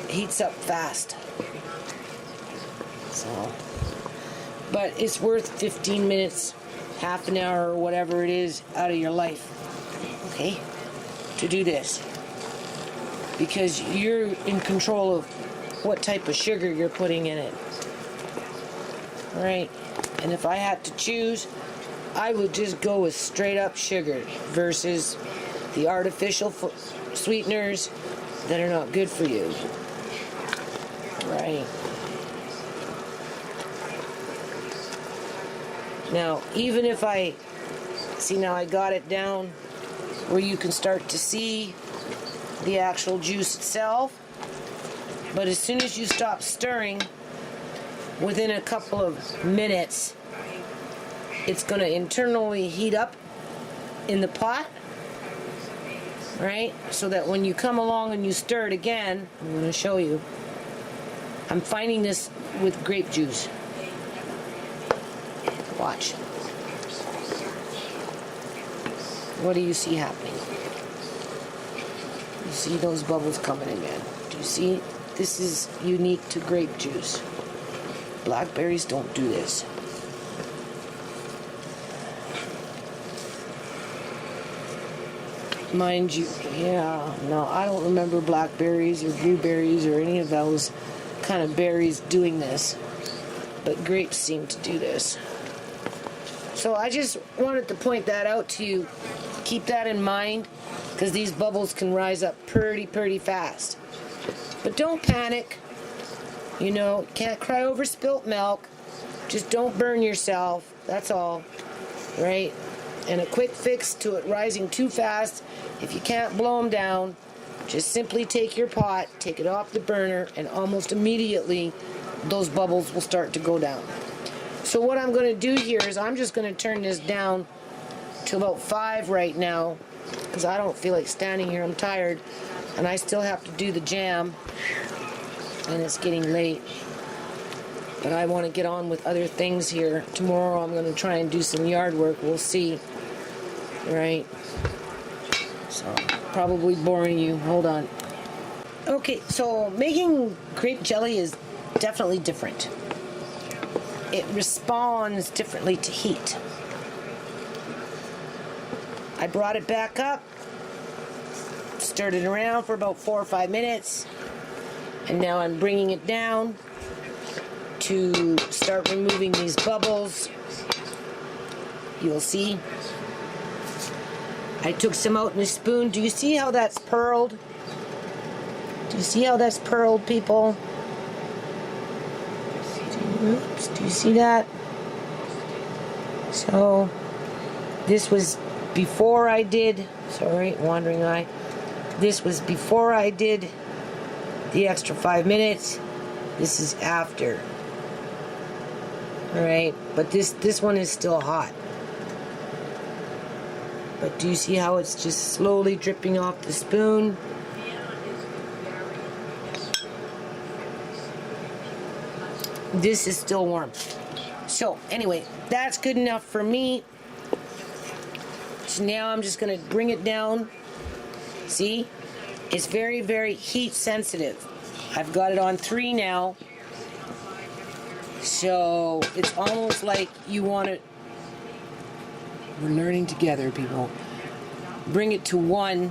heats up fast. So, but it's worth 15 minutes, half an hour, or whatever it is out of your life, okay, to do this, because you're in control of what type of sugar you're putting in it. All right, and if I had to choose, I would just go with straight up sugar versus the artificial sweeteners that are not good for you. Right. Now, even if I see, now I got it down where you can start to see the actual juice itself, but as soon as you stop stirring, within a couple of minutes, it's going to internally heat up in the pot, right? So that when you come along and you stir it again, I'm going to show you. I'm finding this with grape juice. Watch. What do you see happening? You see those bubbles coming again. Do you see? This is unique to grape juice. Blackberries don't do this. Mind you, yeah, no, I don't remember blackberries or blueberries or any of those kind of berries doing this, but grapes seem to do this. So I just wanted to point that out to you. Keep that in mind, because these bubbles can rise up pretty fast. But don't panic. You know, can't cry over spilt milk. Just don't burn yourself. That's all, right? And a quick fix to it rising too fast, if you can't blow them down, just simply take your pot, take it off the burner, and almost immediately those bubbles will start to go down. So what I'm going to do here is I'm just going to turn this down to about 5 right now, because I don't feel like standing here. I'm tired, and I still have to do the jam, and it's getting late. But I want to get on with other things here. Tomorrow I'm going to try and do some yard work. We'll see. Right? So, probably boring you. Hold on. Okay, so making grape jelly is definitely different. It responds differently to heat. I brought it back up, stirred it around for about 4 or 5 minutes, and now I'm bringing it down to start removing these bubbles. You'll see. I took some out in a spoon. Do you see how that's pearled? Do you see how that's pearled, people? Oops, do you see that? So, this was before I did, sorry, wandering eye. This was before I did the extra 5 minutes. This is after. Alright, but this one is still hot. But do you see how it's just slowly dripping off the spoon? This is still warm. So, anyway, that's good enough for me. So now I'm just going to bring it down. See? It's very heat sensitive. I've got it on 3 now. So, it's almost like you want it. We're learning together, people. Bring it to 1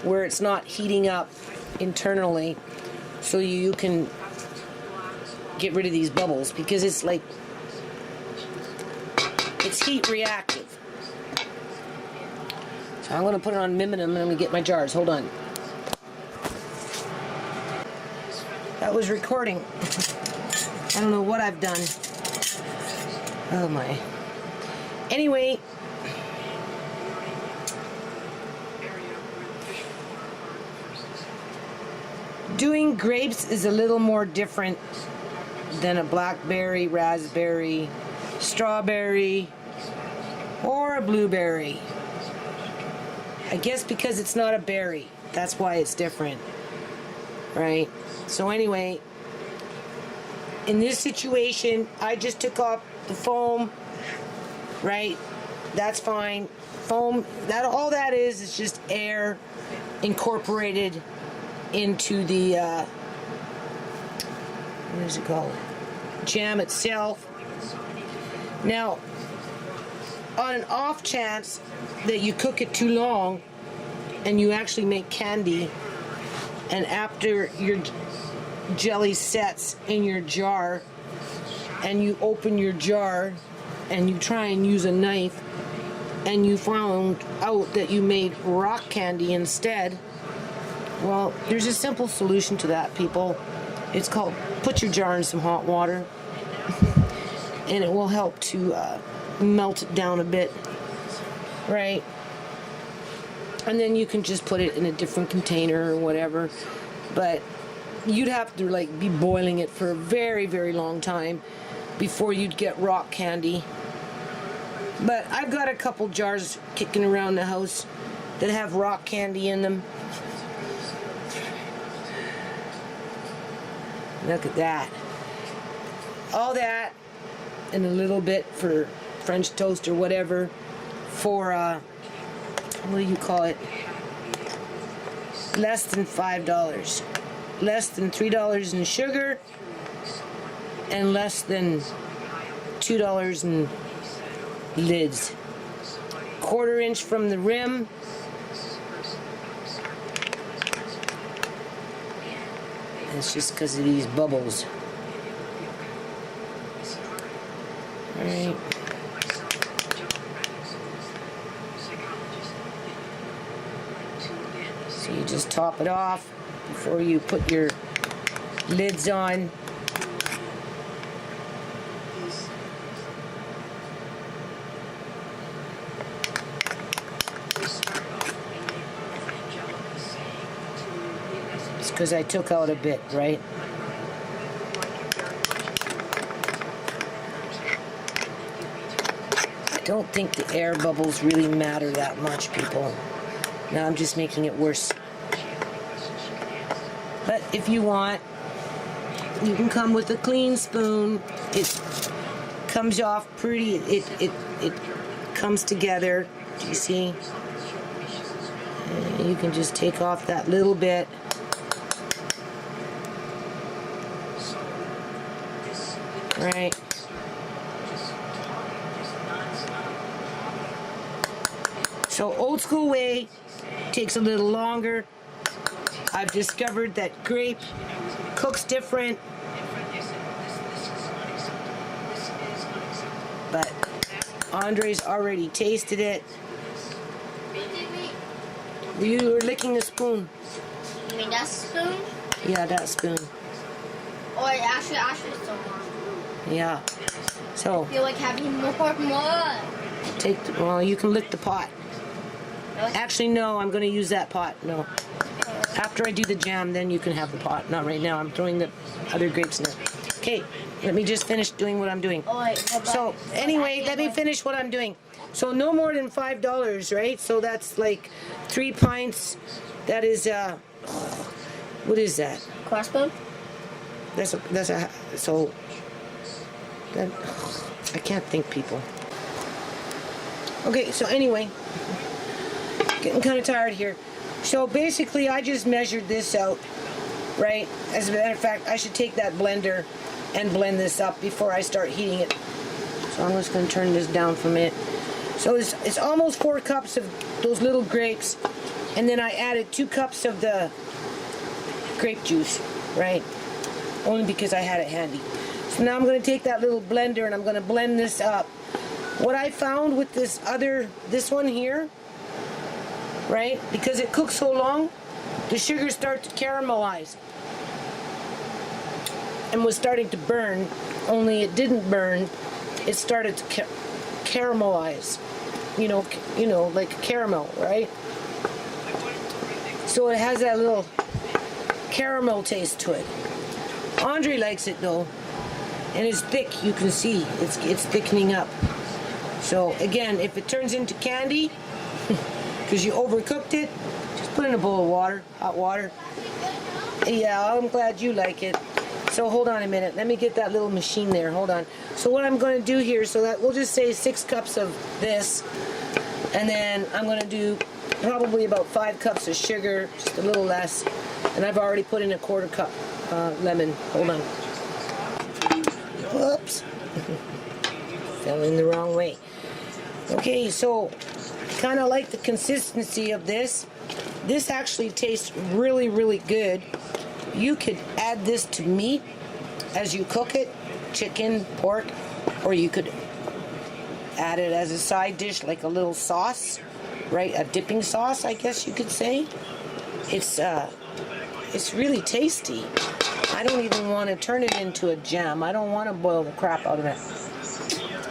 where it's not heating up internally, so you can get rid of these bubbles, because it's like, it's heat reactive. So I'm going to put it on minimum and I'm going to get my jars. Hold on. That was recording. I don't know what I've done. Oh my. Anyway, doing grapes is a little more different than a blackberry, raspberry, strawberry, or a blueberry. I guess because it's not a berry. That's why it's different. Right? So anyway, in this situation, I just took off the foam. Right? That's fine. Foam, that all that is just air incorporated into the what is it called? Jam itself. Now, on an off chance that you cook it too long and you actually make candy, and after your jelly sets in your jar and you open your jar and you try and use a knife and you found out that you made rock candy instead, well, there's a simple solution to that, people. It's called put your jar in some hot water and it will help to melt it down a bit, right? And then you can just put it in a different container or whatever, but you'd have to like be boiling it for a very, very long time before you'd get rock candy. But I've got a couple jars kicking around the house that have rock candy in them. Look at that. All that and a little bit for French toast or whatever for, what do you call it? Less than $5. Less than $3 in sugar and less than $2 in lids. 1/4 inch from the rim. It's just because of these bubbles. Alright. So you just top it off before you put your lids on. It's because I took out a bit, right? I don't think the air bubbles really matter that much, people. Now I'm just making it worse. But if you want, you can come with a clean spoon. It comes off pretty. It comes together. Do you see? And you can just take off that little bit. Right. So old school way takes a little longer. I've discovered that grape cooks different, but Andre's already tasted it. You were licking the spoon. You mean that spoon? Yeah, that spoon. Or actually so long. Yeah. So I feel like having more. take. Well, you can lick the pot. Really? Actually, no. I'm going to use that pot. No. After I do the jam, then you can have the pot. Not right now. I'm throwing the other grapes in there. Okay. Let me just finish doing what I'm doing. Oh, wait, So anyway, let me finish what I'm doing. So no more than $5, right? So that's like 3 pints. That is what is that? Crossbow? That's a so that I can't think, people. Okay, so anyway, getting kind of tired here. So basically, I just measured this out, right? As a matter of fact, I should take that blender and blend this up before I start heating it. So I'm just going to turn this down for a minute. So it's almost 4 cups of those little grapes, and then I added 2 cups of the grape juice, right? Only because I had it handy. So now I'm going to take that little blender and I'm going to blend this up. What I found with this one here, right? Because it cooks so long, the sugar starts to caramelize. And was starting to burn, only it didn't burn. It started to caramelize. You know, like caramel, right? So it has that little caramel taste to it. Andre likes it though, and it's thick. You can see it's thickening up. So again, if it turns into candy because you overcooked it, just put in a bowl of water, hot water. Yeah, I'm glad you like it. So hold on a minute. Let me get that little machine there. Hold on. So what I'm going to do here, so that we'll just say 6 cups of this, and then I'm going to do probably about 5 cups of sugar, just a little less, and I've already put in a 1/4 cup lemon. Hold on. Whoops. Fell in the wrong way. Okay, so kind of like the consistency of this. This actually tastes really, really good. You could add this to meat as you cook it, chicken, pork, or you could add it as a side dish, like a little sauce, right? A dipping sauce, I guess you could say. It's really tasty. I don't even want to turn it into a jam. I don't want to boil the crap out of it.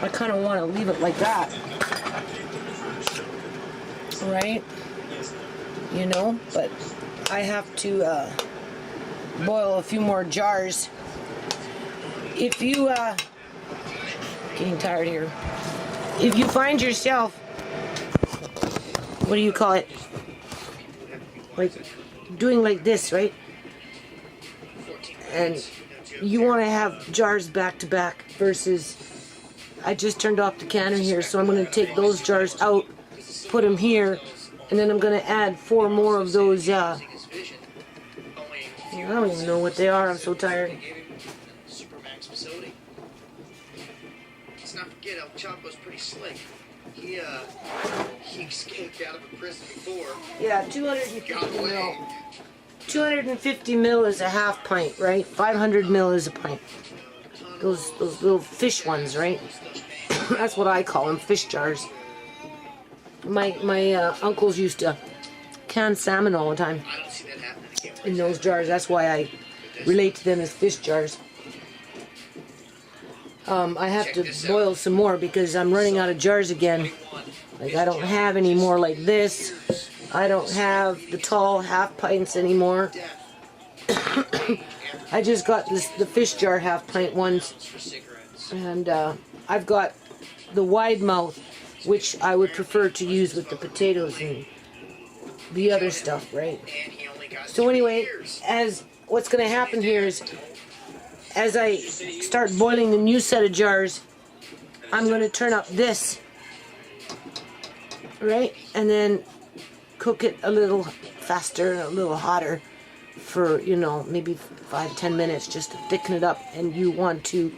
I kind of want to leave it like that, right? You know, but I have to boil a few more jars. If you getting tired here, if you find yourself, what do you call it, like doing like this, right, and you want to have jars back to back versus, I just turned off the canner here, so I'm going to take those jars out, put them here, and then I'm going to add 4 more of those I don't even know what they are. I'm so tired. Supermax facility. Let's not forget El Chapo's pretty slick. He escaped out of a prison before. Yeah, 250 mil. 250 mil is a half pint, right? 500 mil is a pint. Those little fish ones, right? That's what I call them, fish jars. My uncles used to can salmon all the time I don't see that happening again. in those jars. That's why I relate to them as fish jars. I have to boil some more because I'm running out of jars again. Like, I don't have any more like this. I don't have the tall half pints anymore. I just got the fish jar half pint ones, and I've got the wide mouth, which I would prefer to use with the potatoes and the other stuff, right? So anyway, as what's going to happen here is, as I start boiling the new set of jars, I'm going to turn up this, right, and then cook it a little faster and a little hotter for, you know, maybe 5-10 minutes just to thicken it up. And you want to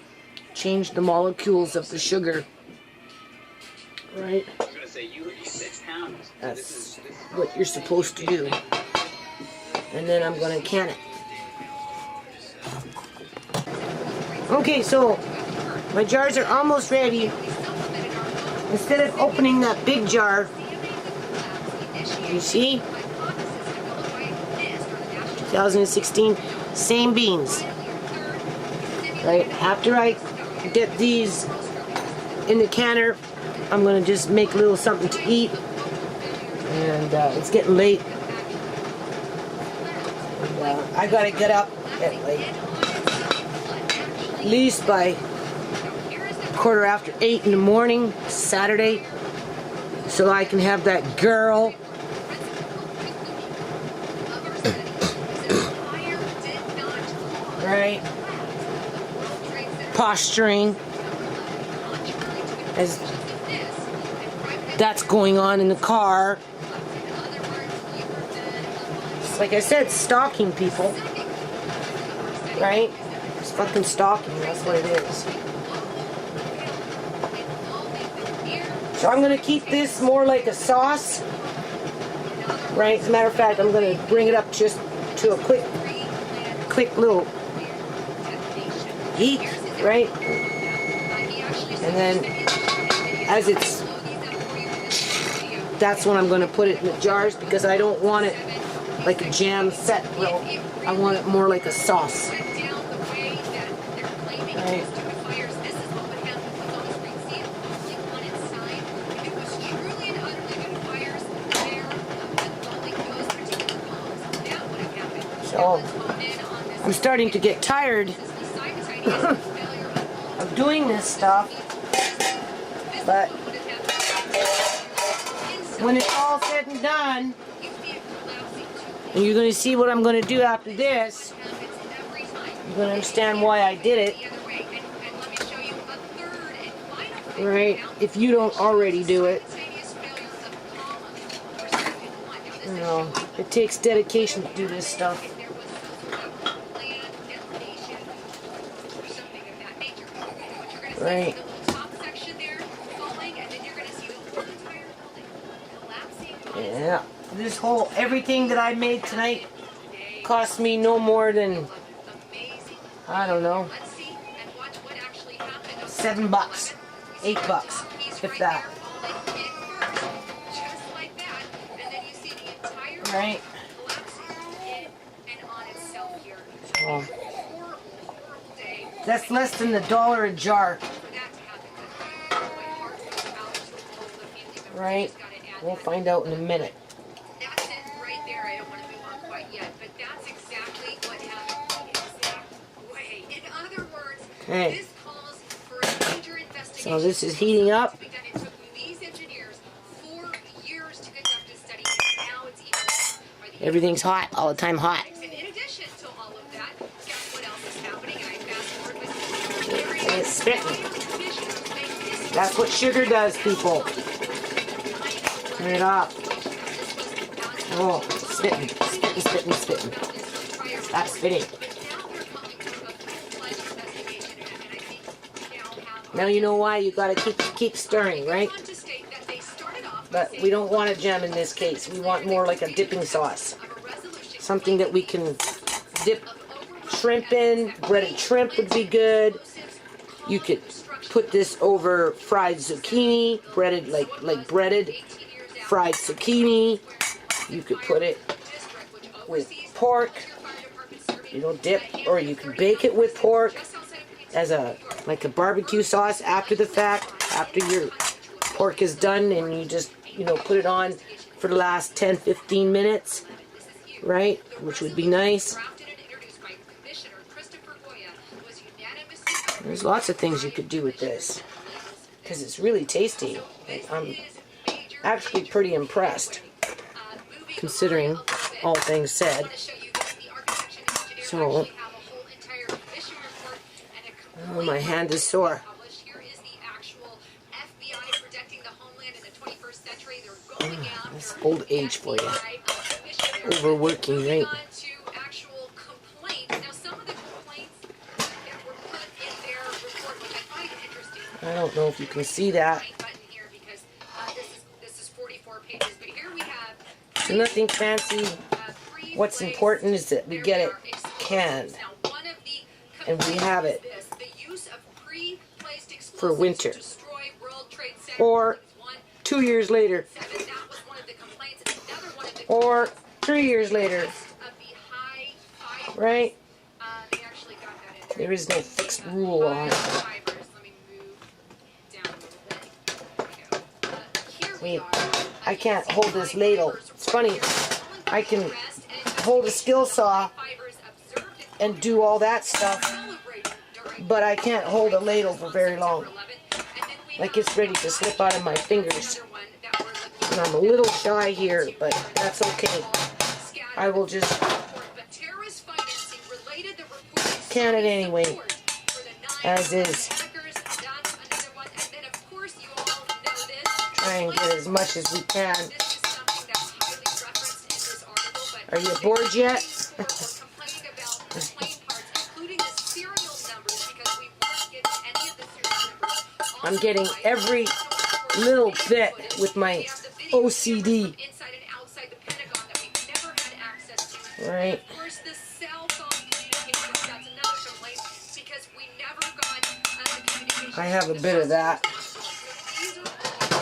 change the molecules of the sugar, right? That's what you're supposed to do. And then I'm going to can it. Okay, so my jars are almost ready. Instead of opening that big jar, you see, 2016, same beans, right? After I get these in the canner, I'm gonna just make a little something to eat, and it's getting late, and I gotta get up at least by 8:15 in the morning, Saturday, so I can have that girl right posturing as that's going on in the car. It's like I said, stalking people, right? It's fucking stalking, that's what it is. So I'm going to keep this more like a sauce, right? As a matter of fact, I'm going to bring it up just to a quick little heat, right? And then as it's, that's when I'm going to put it in the jars, because I don't want it like a jam set roll. I want it more like a sauce. Right. So starting to get tired of doing this stuff, but when it's all said and done, and you're going to see what I'm going to do after this, you're going to understand why I did it, right? If you don't already do it. You know, it takes dedication to do this stuff. Right. Yeah. This whole, everything that I made tonight cost me no more than, I don't know, $7, $8, if that. Right. So, that's less than $1 a jar. Right? We'll find out in a minute. That's it right there. I don't want to move on quite yet, but that's exactly what happened the exact way. In other words, this calls for a major investigation. So this is heating up. It took these engineers 4 years to conduct a study, and now it's even. Everything's hot, all the time hot. And in addition to all of that, guess what else is happening? I fast forward with It's spitting. That's what sugar does, people. Turn it off. Oh, spitting, spitting, spitting, spitting. Stop spitting. Now you know why you gotta keep stirring, right? But we don't want a gem in this case. We want more like a dipping sauce. Something that we can dip shrimp in. Breaded shrimp would be good. You could put this over fried zucchini, breaded like breaded fried zucchini. You could put it with pork, you know, dip, or you can bake it with pork as like a barbecue sauce after the fact, after your pork is done, and you just, you know, put it on for the last 10-15 minutes, right? Which would be nice. There's lots of things you could do with this because it's really tasty. I'm actually pretty impressed, considering all things said. So, oh, my hand is sore. Oh, that's old age for you. Overworking, right? I don't know if you can see that. So nothing fancy. What's important is that we get it canned. And we have it for winter. Or 2 years later. Or 3 years later. Right? There is no fixed rule on it. I can't hold this ladle. It's funny, I can hold a skill saw and do all that stuff, but I can't hold a ladle for very long. Like it's ready to slip out of my fingers. And I'm a little shy here, but that's okay. I will just can it anyway, as is. Try and get as much as we can. Are you bored yet? I'm getting every little bit with my OCD. Right. I have a bit of that.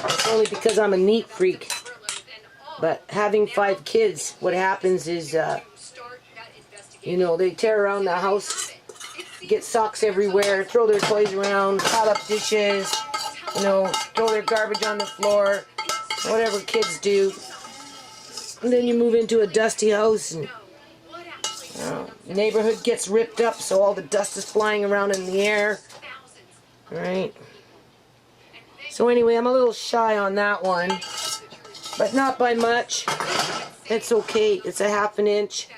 It's only because I'm a neat freak. But having 5 kids, what happens is, you know, they tear around the house, get socks everywhere, throw their toys around, pile up dishes, you know, throw their garbage on the floor, whatever kids do. And then you move into a dusty house and neighborhood gets ripped up, so all the dust is flying around in the air. Right. So anyway, I'm a little shy on that one, but not by much. It's okay. It's a half an inch.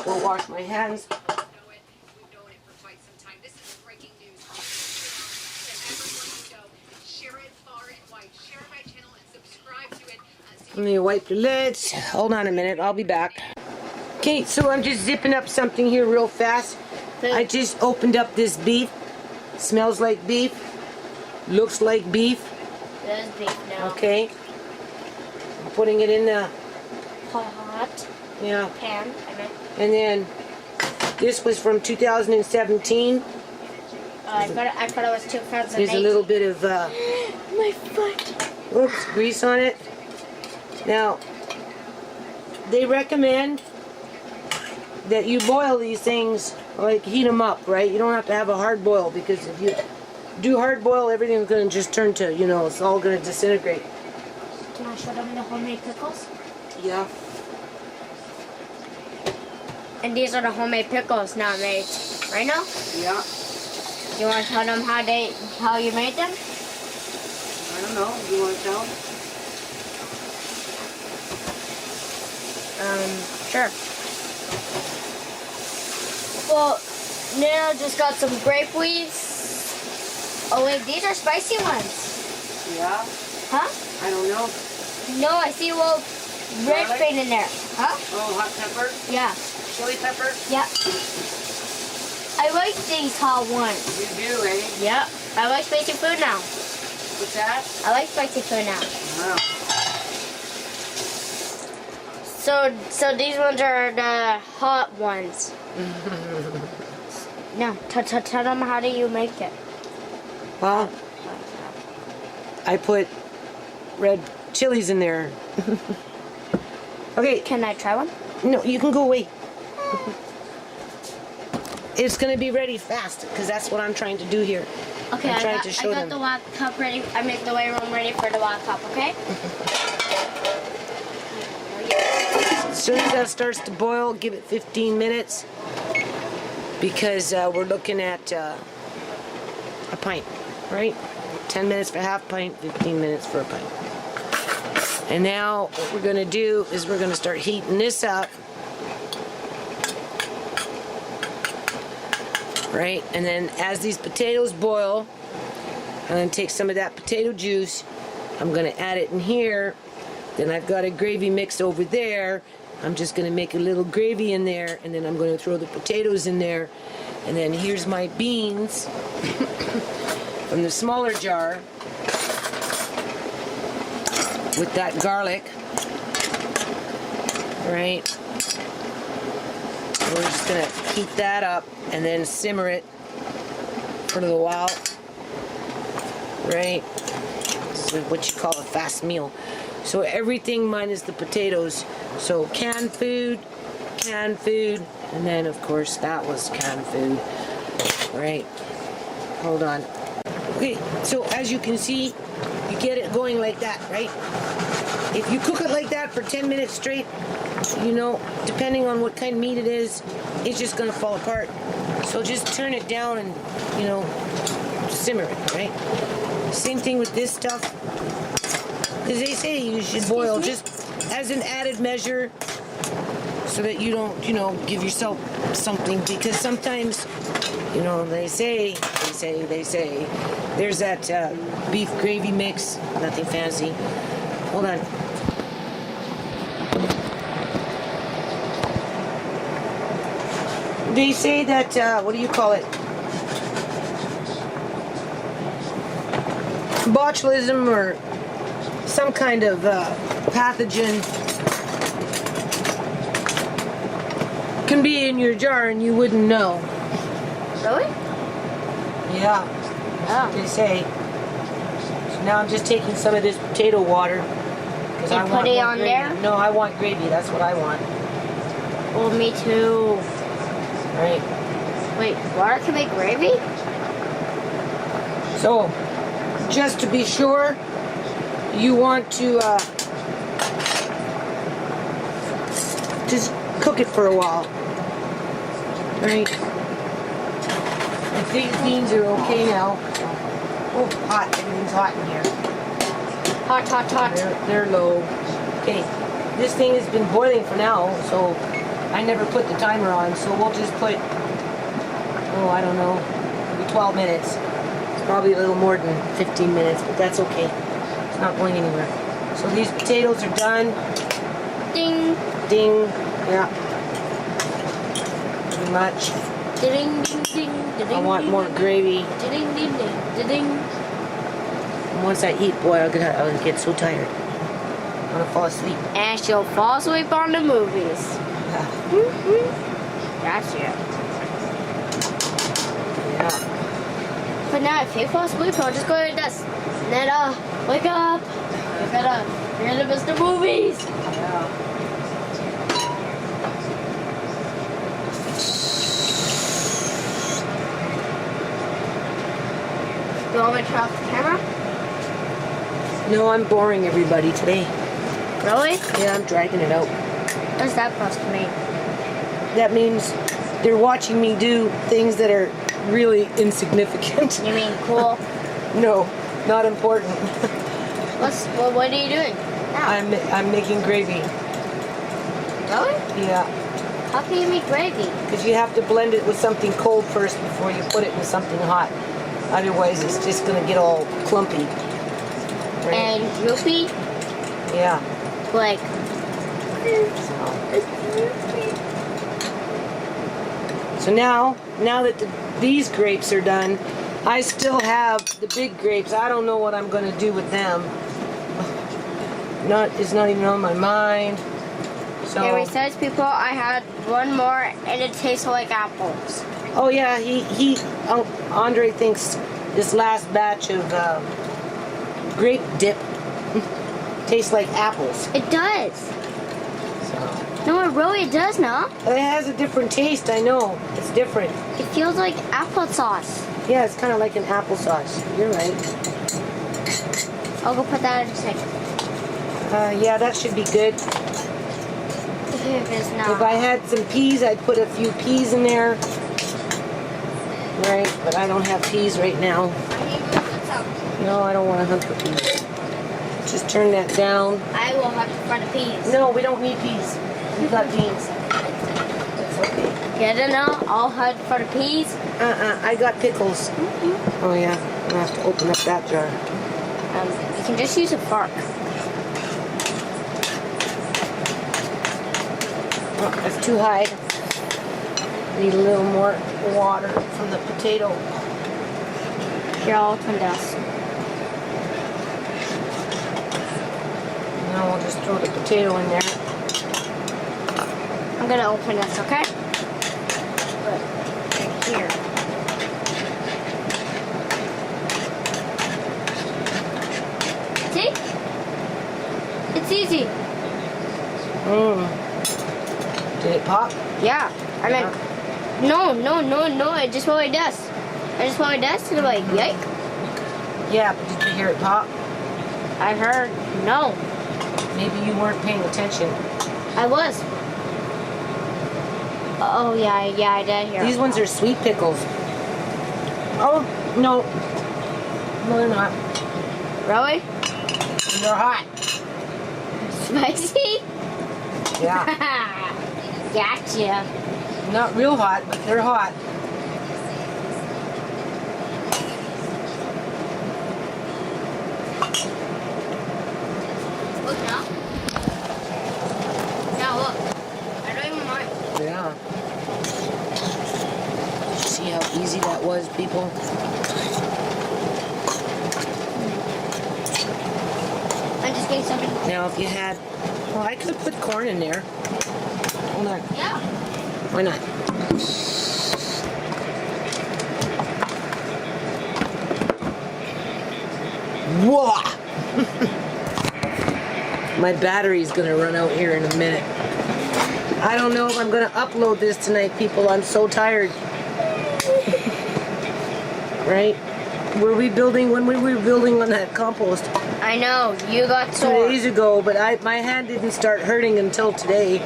Go wash my hands. Let me wipe your lids. Hold on a minute. I'll be back. Okay, so I'm just zipping up something here real fast. I just opened up this beef. Smells like beef. Looks like beef. It is beef now. Okay. I'm putting it in the Hot yeah. pan. And then this was from 2017. I thought it was 2008. There's a little bit of my foot. oops, grease on it. Now, they recommend that you boil these things, like heat them up, right? You don't have to have a hard boil, because if you do hard boil, everything's going to just turn to, you know, it's all going to disintegrate. Can I show them the homemade pickles? Yeah. And these are the homemade pickles now made. Right now? Yeah. You want to tell them how you made them? I don't know. You want to tell? Sure. Well, Nana just got some grape leaves. Oh wait, these are spicy ones. Yeah. Huh? I don't know. No, I see a little red Garlic? thing in there. Huh? Oh, hot pepper? Yeah. Chili pepper? Yeah. I like these hot ones. You do, eh? Yep. I like spicy food now. What's that? I like spicy food now. Wow. So these ones are the hot ones. No, tell them how do you make it. Well, I put red chilies in there. Okay. Can I try one? No, you can go away. It's going to be ready fast, because that's what I'm trying to do here. Okay, I'm I trying got, to show I got them. the hot cup ready. I make the white room ready for the hot cup, okay? As soon as that starts to boil, give it 15 minutes, because we're looking at a pint, right? 10 minutes for half pint, 15 minutes for a pint. And now what we're going to do is we're going to start heating this up. Right? And then as these potatoes boil, I'm going to take some of that potato juice. I'm going to add it in here. Then I've got a gravy mix over there. I'm just going to make a little gravy in there, and then I'm going to throw the potatoes in there. And then here's my beans from the smaller jar with that garlic. Right? We're just going to heat that up and then simmer it for a little while. Right? This is what you call a fast meal. So everything minus the potatoes. So canned food, and then of course that was canned food. Right? Hold on. Okay, so as you can see, you get it going like that, right? If you cook it like that for 10 minutes straight, you know, depending on what kind of meat it is, it's just going to fall apart. So just turn it down and, you know, simmer it, right? Same thing with this stuff. Because they say you should boil just as an added measure so that you don't, you know, give yourself something. Because sometimes, you know, they say, there's that beef gravy mix, nothing fancy. Hold on. They say that, what do you call it? Botulism or some kind of pathogen can be in your jar and you wouldn't know. Really? Yeah. Oh. They say. So now I'm just taking some of this potato water. And I put it on gravy. there? No, I want gravy. That's what I want. Well, me too. Right. Wait, water can make gravy? So, just to be sure, you want to just cook it for a while. Right? I think beans are okay now. Oh, hot. Everything's hot in here. Hot, hot, hot. They're low. Okay, this thing has been boiling for now, so I never put the timer on, so we'll just put, oh, I don't know, maybe 12 minutes. It's probably a little more than 15 minutes, but that's okay. It's not going anywhere. So these potatoes are done. Ding. Ding. Yeah. Pretty much. Ding, ding, ding. I want more gravy. Ding, ding, ding. Ding. And once I eat, boy, I'll get so tired. I'm gonna fall asleep. And she'll fall asleep on the movies. Yeah. Gotcha. Yeah. But now if you fall asleep, I'll just go to the desk. And then, wake up. You gotta hear the Mr. Movies. Yeah. You want me to turn off the camera? No, I'm boring everybody today. Really? Yeah, I'm dragging it out. What does that supposed to mean? That means they're watching me do things that are really insignificant. You mean cool? No, not important. What are you doing now? I'm making gravy. Really? Yeah, How can you make gravy? because you have to blend it with something cold first before you put it in something hot. Otherwise, it's just gonna get all clumpy. Right? And droopy? Yeah. Like, So now that these grapes are done, I still have the big grapes. I don't know what I'm going to do with them. It's not even on my mind. So. yeah, besides people, I had one more and it tastes like apples. Oh yeah, Andre thinks this last batch of grape dip tastes like apples. It does. So. No, it really does not. It has a different taste. I know it's different. It feels like applesauce. Yeah, it's kind of like an applesauce. You're right. I'll go put that in a second. Yeah, that should be good. If it's not. If I had some peas, I'd put a few peas in there. Right, but I don't have peas right now. No, I don't want to hunt for peas. Just turn that down. I will have to find the peas. No, we don't need peas. We've got beans. That's okay. Get it now? I'll hunt for the peas. I got pickles. Oh yeah, I'm gonna have to open up that jar. You can just use a fork. Oh, that's too high. Need a little more water from the potato. Here, I'll open this. Now we'll just throw the potato in there. I'm gonna open this, okay? Right here. See? It's easy. Did it pop? Yeah. I mean, no. It just really does. I just really does to like, yike. Yeah, but did you hear it pop? I heard no. Maybe you weren't paying attention. I was. Oh yeah, I did hear. These ones are sweet pickles. Oh, no. No, they're not. Really? They're hot. Spicy? Yeah. Gotcha. Not real hot, but they're hot. Look now. Now look. I don't even mind. Yeah. See how easy that was, people? I'm just getting something. Now, if you had... Well, I could have put corn in there. Hold on. Yeah. Why not? Whoa! My battery's gonna run out here in a minute. I don't know if I'm gonna upload this tonight, people. I'm so tired. Right? When we were building on that compost I know, you got 2 sore. days ago, but my hand didn't start hurting until today.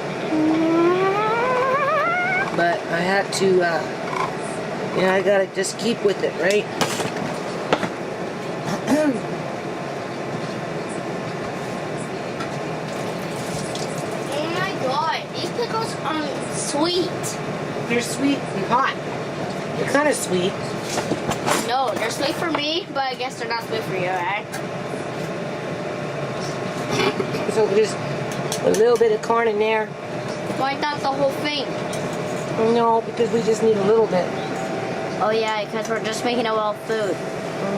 but I had to, you know, I gotta just keep with it, right? Oh my god, these pickles are sweet. They're sweet and hot. They're kind of sweet. No, they're sweet for me, but I guess they're not sweet for you, right? So just a little bit of corn in there. Why not the whole thing? No, because we just need a little bit. Oh yeah, because we're just making a well food.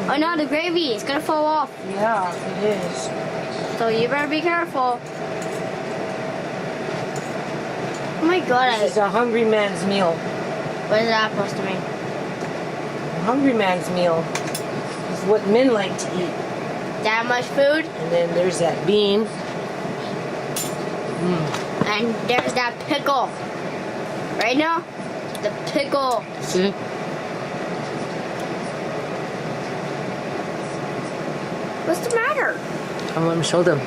Oh no, the gravy is gonna fall off. Yeah, it is. So you better be careful. Oh my god, This is a hungry man's meal. what is that supposed to mean? A hungry man's meal is what men like to eat. That much food? And then there's that bean. And there's that pickle. Right now? The pickle. See? What's the matter? I'm gonna show them.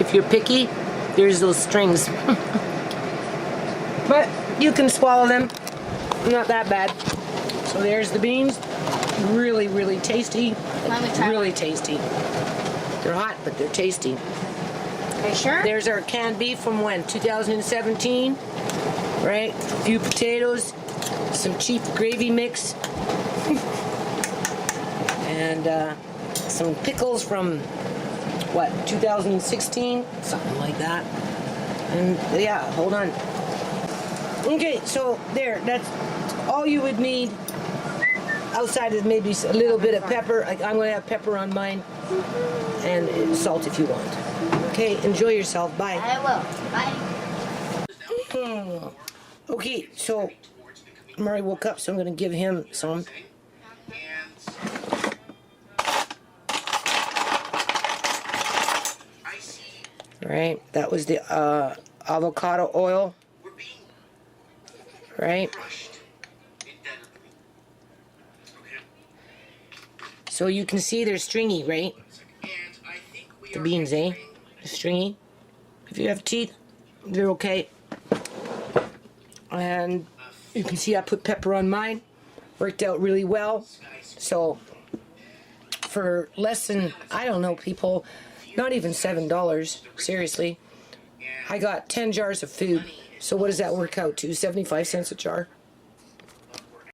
If you're picky, there's those strings. But you can swallow them. Not that bad. So there's the beans. Really, really tasty. Let me try Really tasty. They're hot, but they're tasty. Are you sure? There's our canned beef from when? 2017. Right? A few potatoes. Some cheap gravy mix. And some pickles from, what, 2016? Something like that. And yeah, hold on. Okay, so there, that's all you would need. Outside of maybe a little bit of pepper. I'm going to have pepper on mine. And salt if you want. Okay, enjoy yourself. Bye. I will. Bye. Okay, so Murray woke up, so I'm going to give him some. Right, that was the avocado oil. Right. So you can see they're stringy, right? The beans, eh? They're stringy. If you have teeth, they're okay. And you can see I put pepper on mine. Worked out really well. So for less than, I don't know, people, not even $7, seriously. I got 10 jars of food. So what does that work out to? 75 cents a jar?